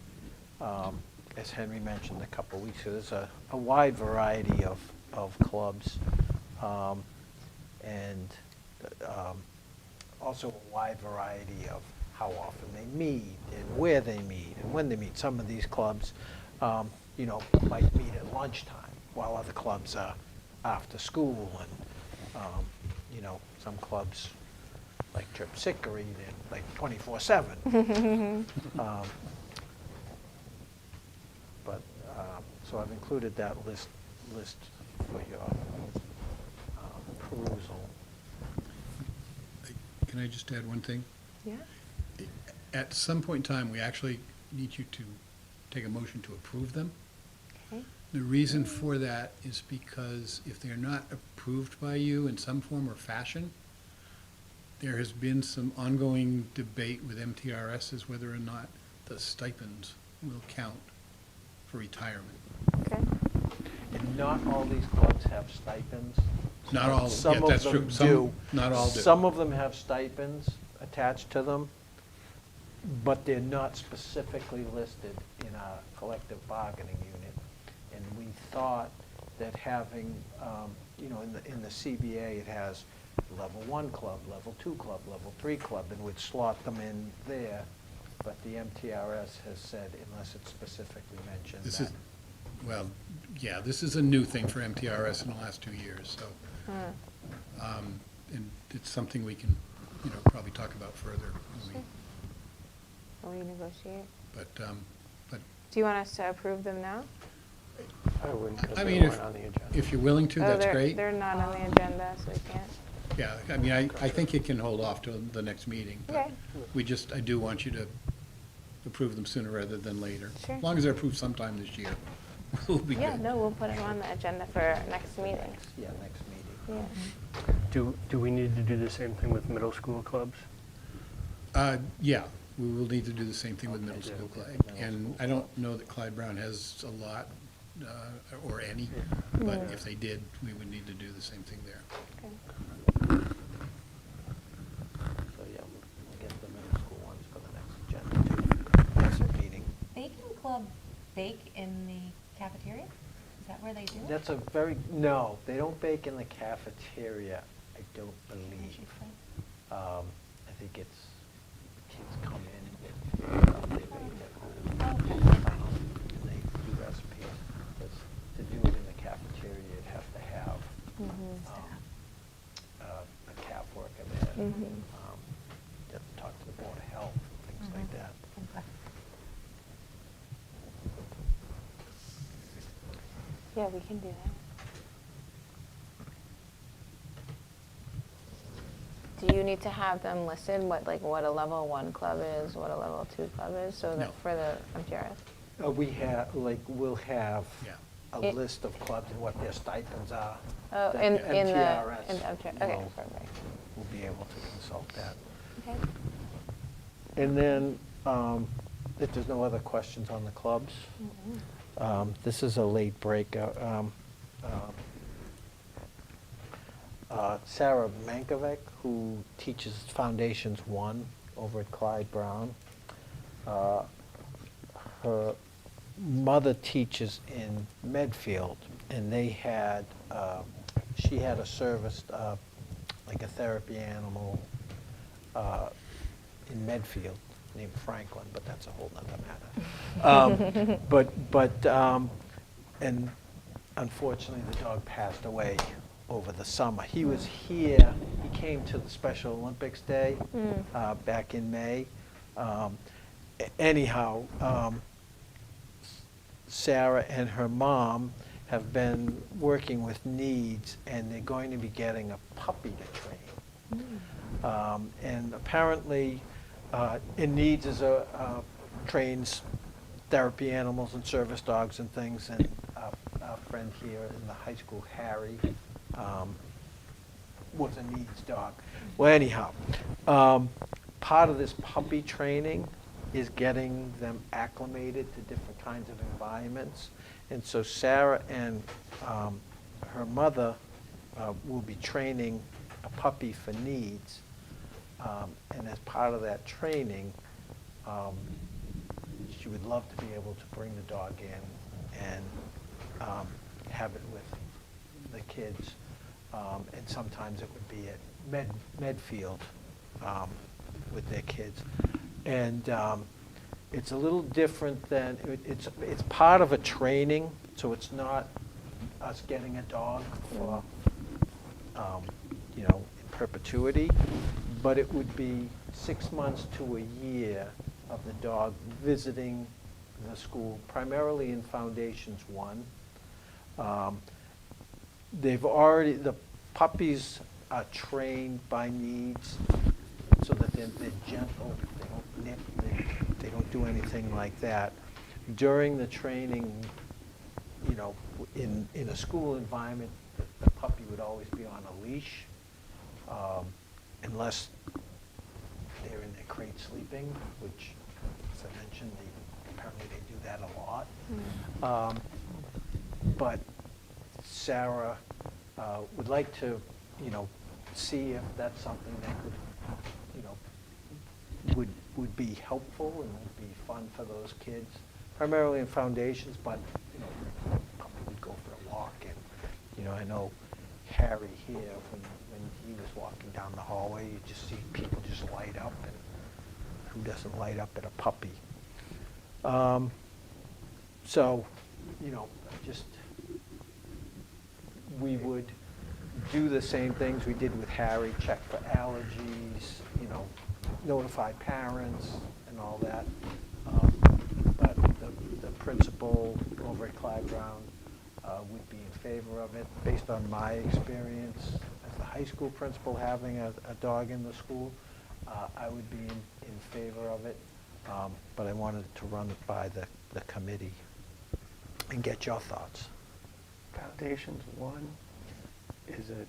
as Henry mentioned a couple of weeks ago, there's a wide variety of clubs. And also a wide variety of how often they meet and where they meet and when they meet. Some of these clubs, might meet at lunchtime, while other clubs are after school. And, some clubs, like Terpsichore, they're like 24/7. So I've included that list for your perusal. Can I just add one thing? Yeah? At some point in time, we actually need you to take a motion to approve them. Okay. The reason for that is because if they're not approved by you in some form or fashion, there has been some ongoing debate with MTRS as whether or not the stipends will count for retirement. Okay. And not all these clubs have stipends. Not all, Some yeah, of that's them true. Some- do. Not all do. Some of them have stipends attached to them, but they're not specifically listed in our collective bargaining unit. And we thought that having, in the CBA, it has level 1 club, level 2 club, level 3 club, and we'd slot them in there. But the MTRS has said, unless it's specifically mentioned, This that is, well, yeah, this is a new thing for MTRS in the last 2 years, so. And it's something we can, probably talk about further. when we- Sure. Will we negotiate? But, Do you want us to approve them now? I wouldn't, because I they mean, weren't on the agenda. if you're willing to, Oh, that's they're- great. They're not on the agenda, so we can't. Yeah, I mean, I think it can hold off till the next meeting. but Okay. I do want you to approve them sooner rather than later. Sure. As long as they're approved sometime this year, we'll be good. Yeah, no, we'll put them on the agenda for next meeting. next meeting. Yeah. Do we need to do the same thing with middle school clubs? Yeah, we will need to do the same thing with middle Okay. school, Yeah. Clyde. Middle And school I don't clubs. know that Clyde Brown has a lot, or any, but if they did, we would need to do the same thing there. Okay. So, yeah, we'll get the middle school ones for the next agenda, too, next meeting. Bacon Club bake in the cafeteria? Is that where they do it? That's a very, no, they don't bake in the cafeteria, I don't They believe. should play. I think it's, kids come in, they bake at home. Oh, okay. And they do recipes. But to do it in the cafeteria, you'd have to have a CAP worker there. Mhm. You have to talk to the Board of Health, things like that. Okay. Yeah, we can do that. Do you need to have them listed, what a level 1 club is, what a level 2 club is, so No. that for the MTRS? We have, we'll have Yeah. a It- list of clubs and what their stipends are. Oh, that in the the MTRS MTRS, okay, will- perfect. We'll be able to consult that. Okay. And then, if there's no other questions on the clubs, this is a late break. Sarah Mankovic, who teaches Foundations 1 over at Clyde Brown, her mother teaches in Medfield, and they had, she had a service, like a therapy animal, in Medfield named Franklin, but that's a whole nother matter. And unfortunately, the dog passed away over the summer. He was here, he came to the Special Olympics Day back in May. Anyhow, Sarah and her mom have been working with Needs, and they're going to be getting a puppy to train. And apparently, in Needs trains therapy animals and service dogs and things, and our friend here in the high school, Harry, was a Needs dog. Well, anyhow, part of this puppy training is getting them acclimated to different kinds of environments. And so Sarah and her mother will be training a puppy for Needs. And as part of that training, she would love to be able to bring the dog in and have it with the kids. And sometimes it would be at Medfield with their kids. And it's a little different than, it's part of a training, so it's not us getting a dog for, in perpetuity, but it would be 6 months to a year of the dog visiting the school, primarily in Foundations 1. The puppies are trained by Needs so that they're gentle, they don't nip, they don't do anything like that. During the training, in a school environment, the puppy would always be on a leash, unless they're in their crate sleeping, which, as I mentioned, apparently they do that a lot. But Sarah would like to, see if that's something that could, would be helpful and would be fun for those kids, primarily in Foundations, but, puppy would go for a walk. And, I know Harry here, when he was walking down the hallway, you just see people just light up, and who doesn't light up at a puppy? So, we would do the same things we did with Harry, check for allergies, notify parents and all that. But the principal over at Clyde Brown would be in favor of it. Based on my experience as the high school principal having a dog in the school, I would be in favor of it. But I wanted to run it by the committee and get your thoughts. Foundations 1 is a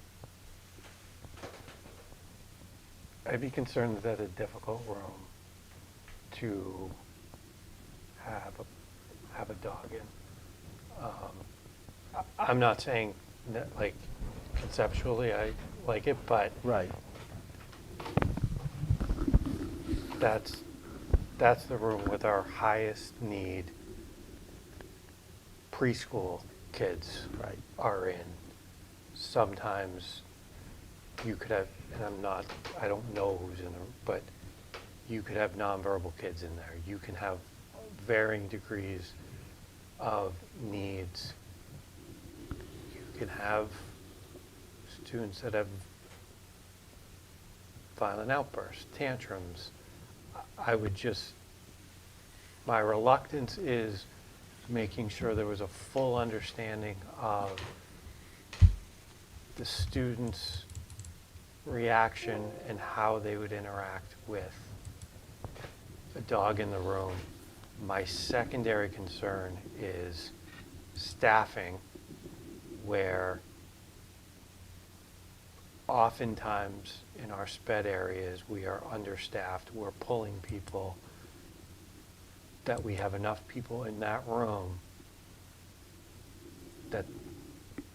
I'd be concerned that that's a difficult room to have a dog in. I'm not saying that, like, conceptually I like it, but Right. that's the room with our highest need preschool kids Right. are in. Sometimes you could have, and I don't know who's in the room, but you could have nonverbal kids in there. You can have varying degrees of needs. You can have students that have violent outbursts, tantrums. My reluctance is making sure there was a full understanding of the students' reaction and how they would interact with a dog in the room. My secondary concern is staffing, where oftentimes in our sped areas, we are understaffed. We're pulling people, that we have enough people in that room that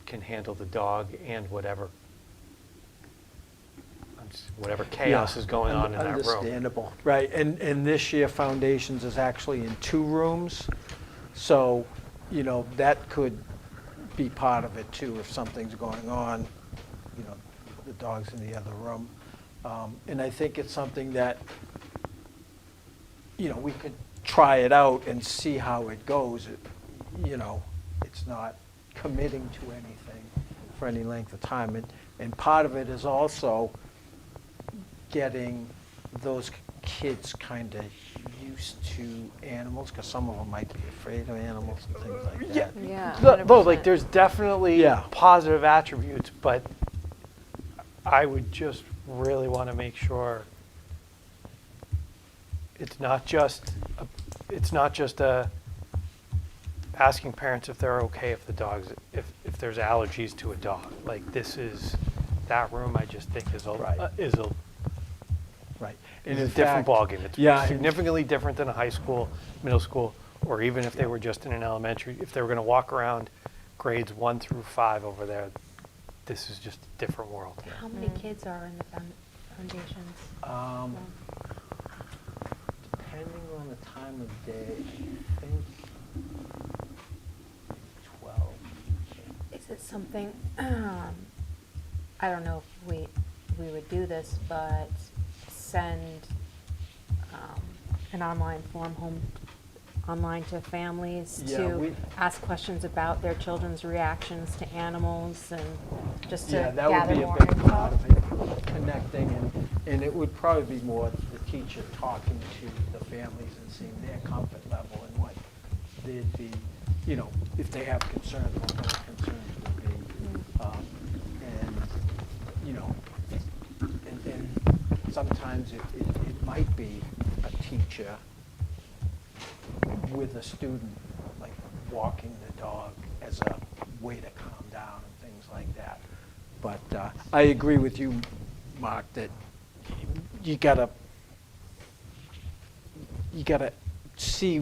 can handle the dog and whatever chaos is going on in that room. Understandable. Right, and this year Foundations is actually in 2 rooms, so, that could be part of it too, if something's going on, the dog's in the other room. And I think it's something that, we could try it out and see how it goes. It's not committing to anything for any length of time. And part of it is also getting those kids kind of used to animals, because some of them might be afraid of animals and things like that. Yeah. Though, 100%. there's definitely Yeah. positive attributes, but I would just really want to make sure it's not just asking parents if they're okay if the dog's, if there's allergies to a dog. Like, that room I just think is Right. Right. And in it's a different fact- ballgame. It's Yeah, and- significantly different than a high school, middle school, or even if they were just in an elementary. If they were going to walk around grades 1 through 5 over there, this is just a different world. How many kids are in the foundations? Depending on the time of day, I think 12. Is it something, I don't know if we would do this, but send an online form online to families Yeah, to ask questions about their children's reactions to animals and just to Yeah, that would gather be a more big info? part of it, connecting, and it would probably be more the teacher talking to the families and seeing their comfort level and what they'd be, if they have concerns, what those concerns would be. And sometimes it might be a teacher with a student, like walking the dog as a way to calm down and things like that. But I agree with you, Mark, that you gotta see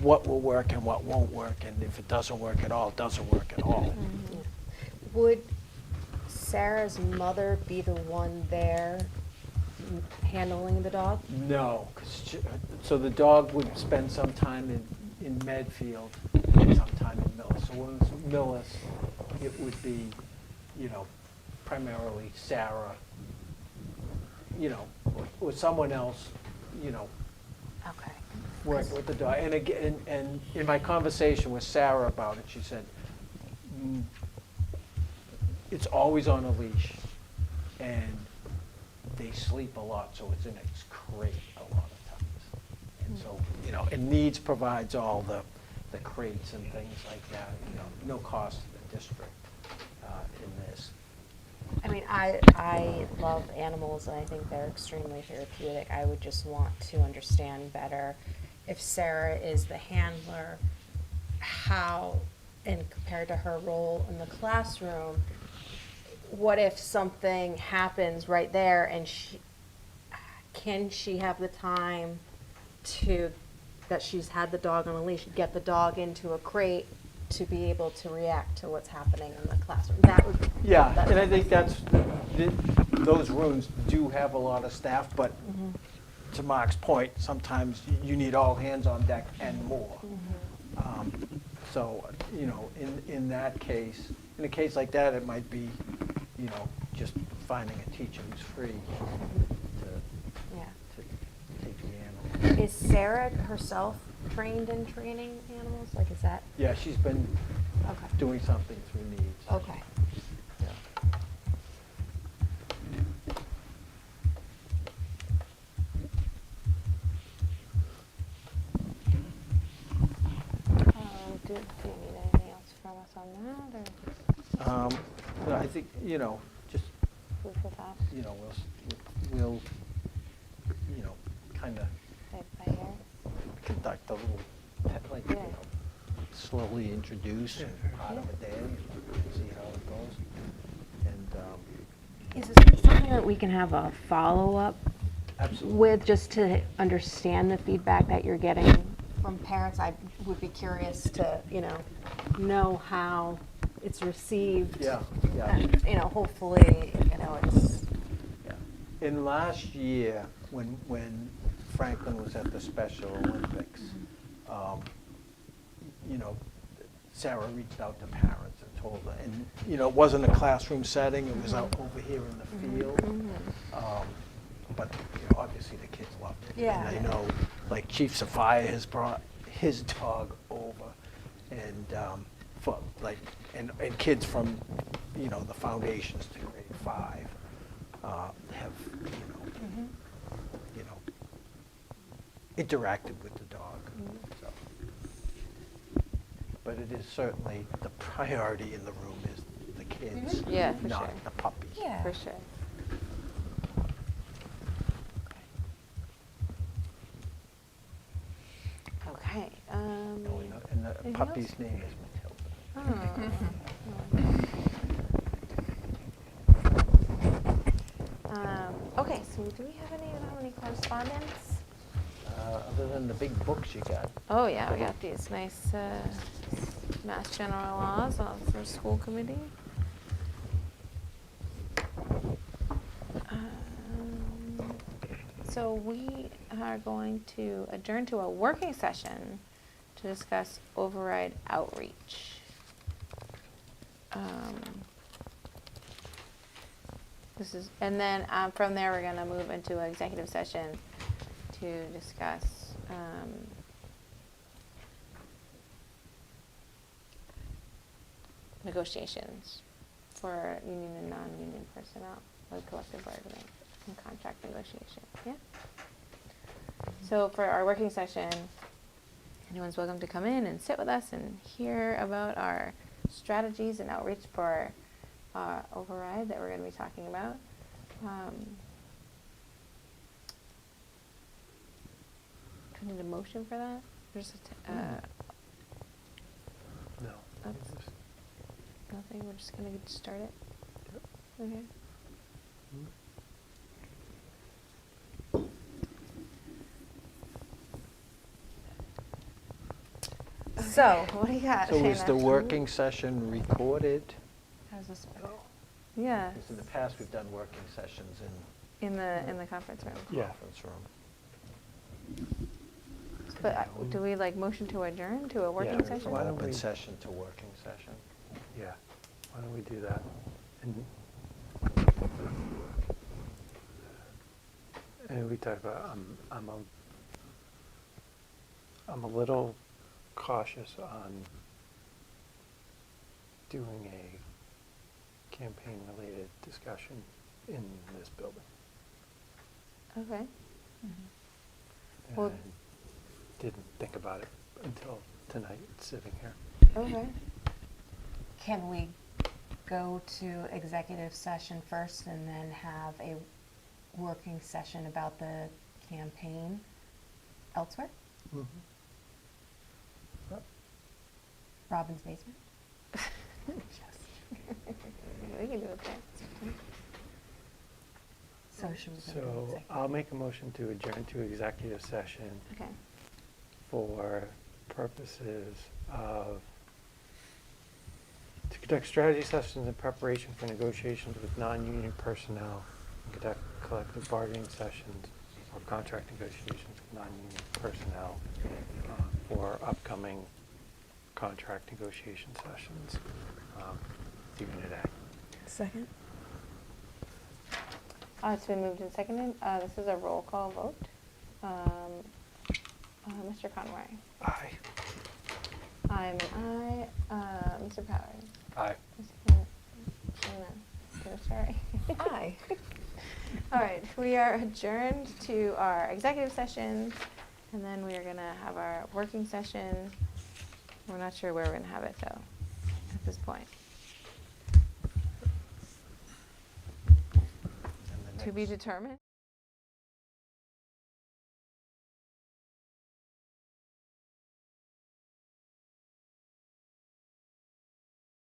what will work and what won't work, and if it doesn't work at all, it doesn't work at all. Would Sarah's mother be the one there handling the dog? No, so the dog would spend some time in Medfield, and some time in Millis. So when it's Millis, it would be, primarily Sarah, or someone else, Okay. working with the dog. And again, and in my conversation with Sarah about it, she said, it's always on a leash, and they sleep a lot, so it's in its crate a lot of times. And so, and Needs provides all the crates and things like that, no cost to the district in this. I mean, I love animals, and I think they're extremely therapeutic. I would just want to understand better, if Sarah is the handler, how, and compared to her role in the classroom, what if something happens right there and can she have the time to, that she's had the dog on a leash, get the dog into a crate to be able to react to what's happening in the classroom? That would. Yeah, that- and I think those rooms do have a lot of staff, but to Mark's point, sometimes you need all hands on deck and more. So, you know, in that case, in a case like that, it might be, you know, just finding a teacher who's free Yeah. to take the animal. Is Sarah herself trained in training animals? Like, is that? Yeah, she's been Okay. doing something through needs. Okay. Yeah. Do you need anything else from us on that, or No, I think, you know, just, food for thought? you know, we'll, you know, kind of Play it by ear? conduct a little, like, you know, slowly introduce part of a day, and see how it goes. And, Is this something that we can have a follow-up absolutely. with, just to understand the feedback that you're getting from parents? I would be curious to, know how it's received. Yeah, yeah. And, hopefully, it's. Yeah. In last year, when Franklin was at the Special Olympics, you know, Sarah reached out to parents and told them, and, you know, it wasn't a classroom setting, it was out over here in the field. But, you know, obviously the kids loved it. Yeah. And I know, like, Chief Sophia has brought his dog over, and, for, like, and kids from, you know, the foundations to grade 5, have, you know, interacted with the dog. So. But it is certainly, the priority in the room is the kids, Yeah, for not sure. the puppies. Yeah. For sure. Okay, And the anything puppy's else? name is Matilda. Okay, so do we have any correspondence? Other than the big books you got. Oh, yeah, we got these nice Mass General Laws for school committee. So we are going to adjourn to a working session to discuss override outreach. And then from there, we're going to move into an executive session to discuss negotiations for union and non-union personnel, like collective bargaining and contract negotiation. Yeah. So for our working session, anyone's welcome to come in and sit with us and hear about our strategies and outreach for override that we're going to be talking about. Do we need a motion for that? Or just No. That's- nothing, we're just going to get started? Okay. So, what do you got? So is Shayna? the working session recorded? How's this work? Yeah, Because in the past, we've done working sessions in in the conference room. the Yeah. conference room. But do we like motion to adjourn to a working Yeah, session? why From don't open we- session to working session. Yeah, why don't we do that? And we talked about, I'm a little cautious on doing a campaign-related discussion in this building. Okay. And Well- I didn't think about it until tonight, sitting here. Okay. Can we go to executive session first and then have a working session about the campaign elsewhere? Robin's basement? We can do it there. So motion was gonna be So executive. I'll make a motion to adjourn to executive session Okay. for purposes of, to conduct strategy sessions in preparation for negotiations with non-union personnel, and conduct collective bargaining sessions or contract negotiations with non-union personnel for upcoming contract negotiation sessions, even today. Second? It's been moved and seconded. This is a roll call vote. Mr. Conroy? Aye. I'm an aye. Mr. Powers? Aye. Sorry. Aye. All right, we are adjourned to our executive session, and then we are gonna have our working session. We're not sure where we're gonna have it though, at this point. And the To be next- determined.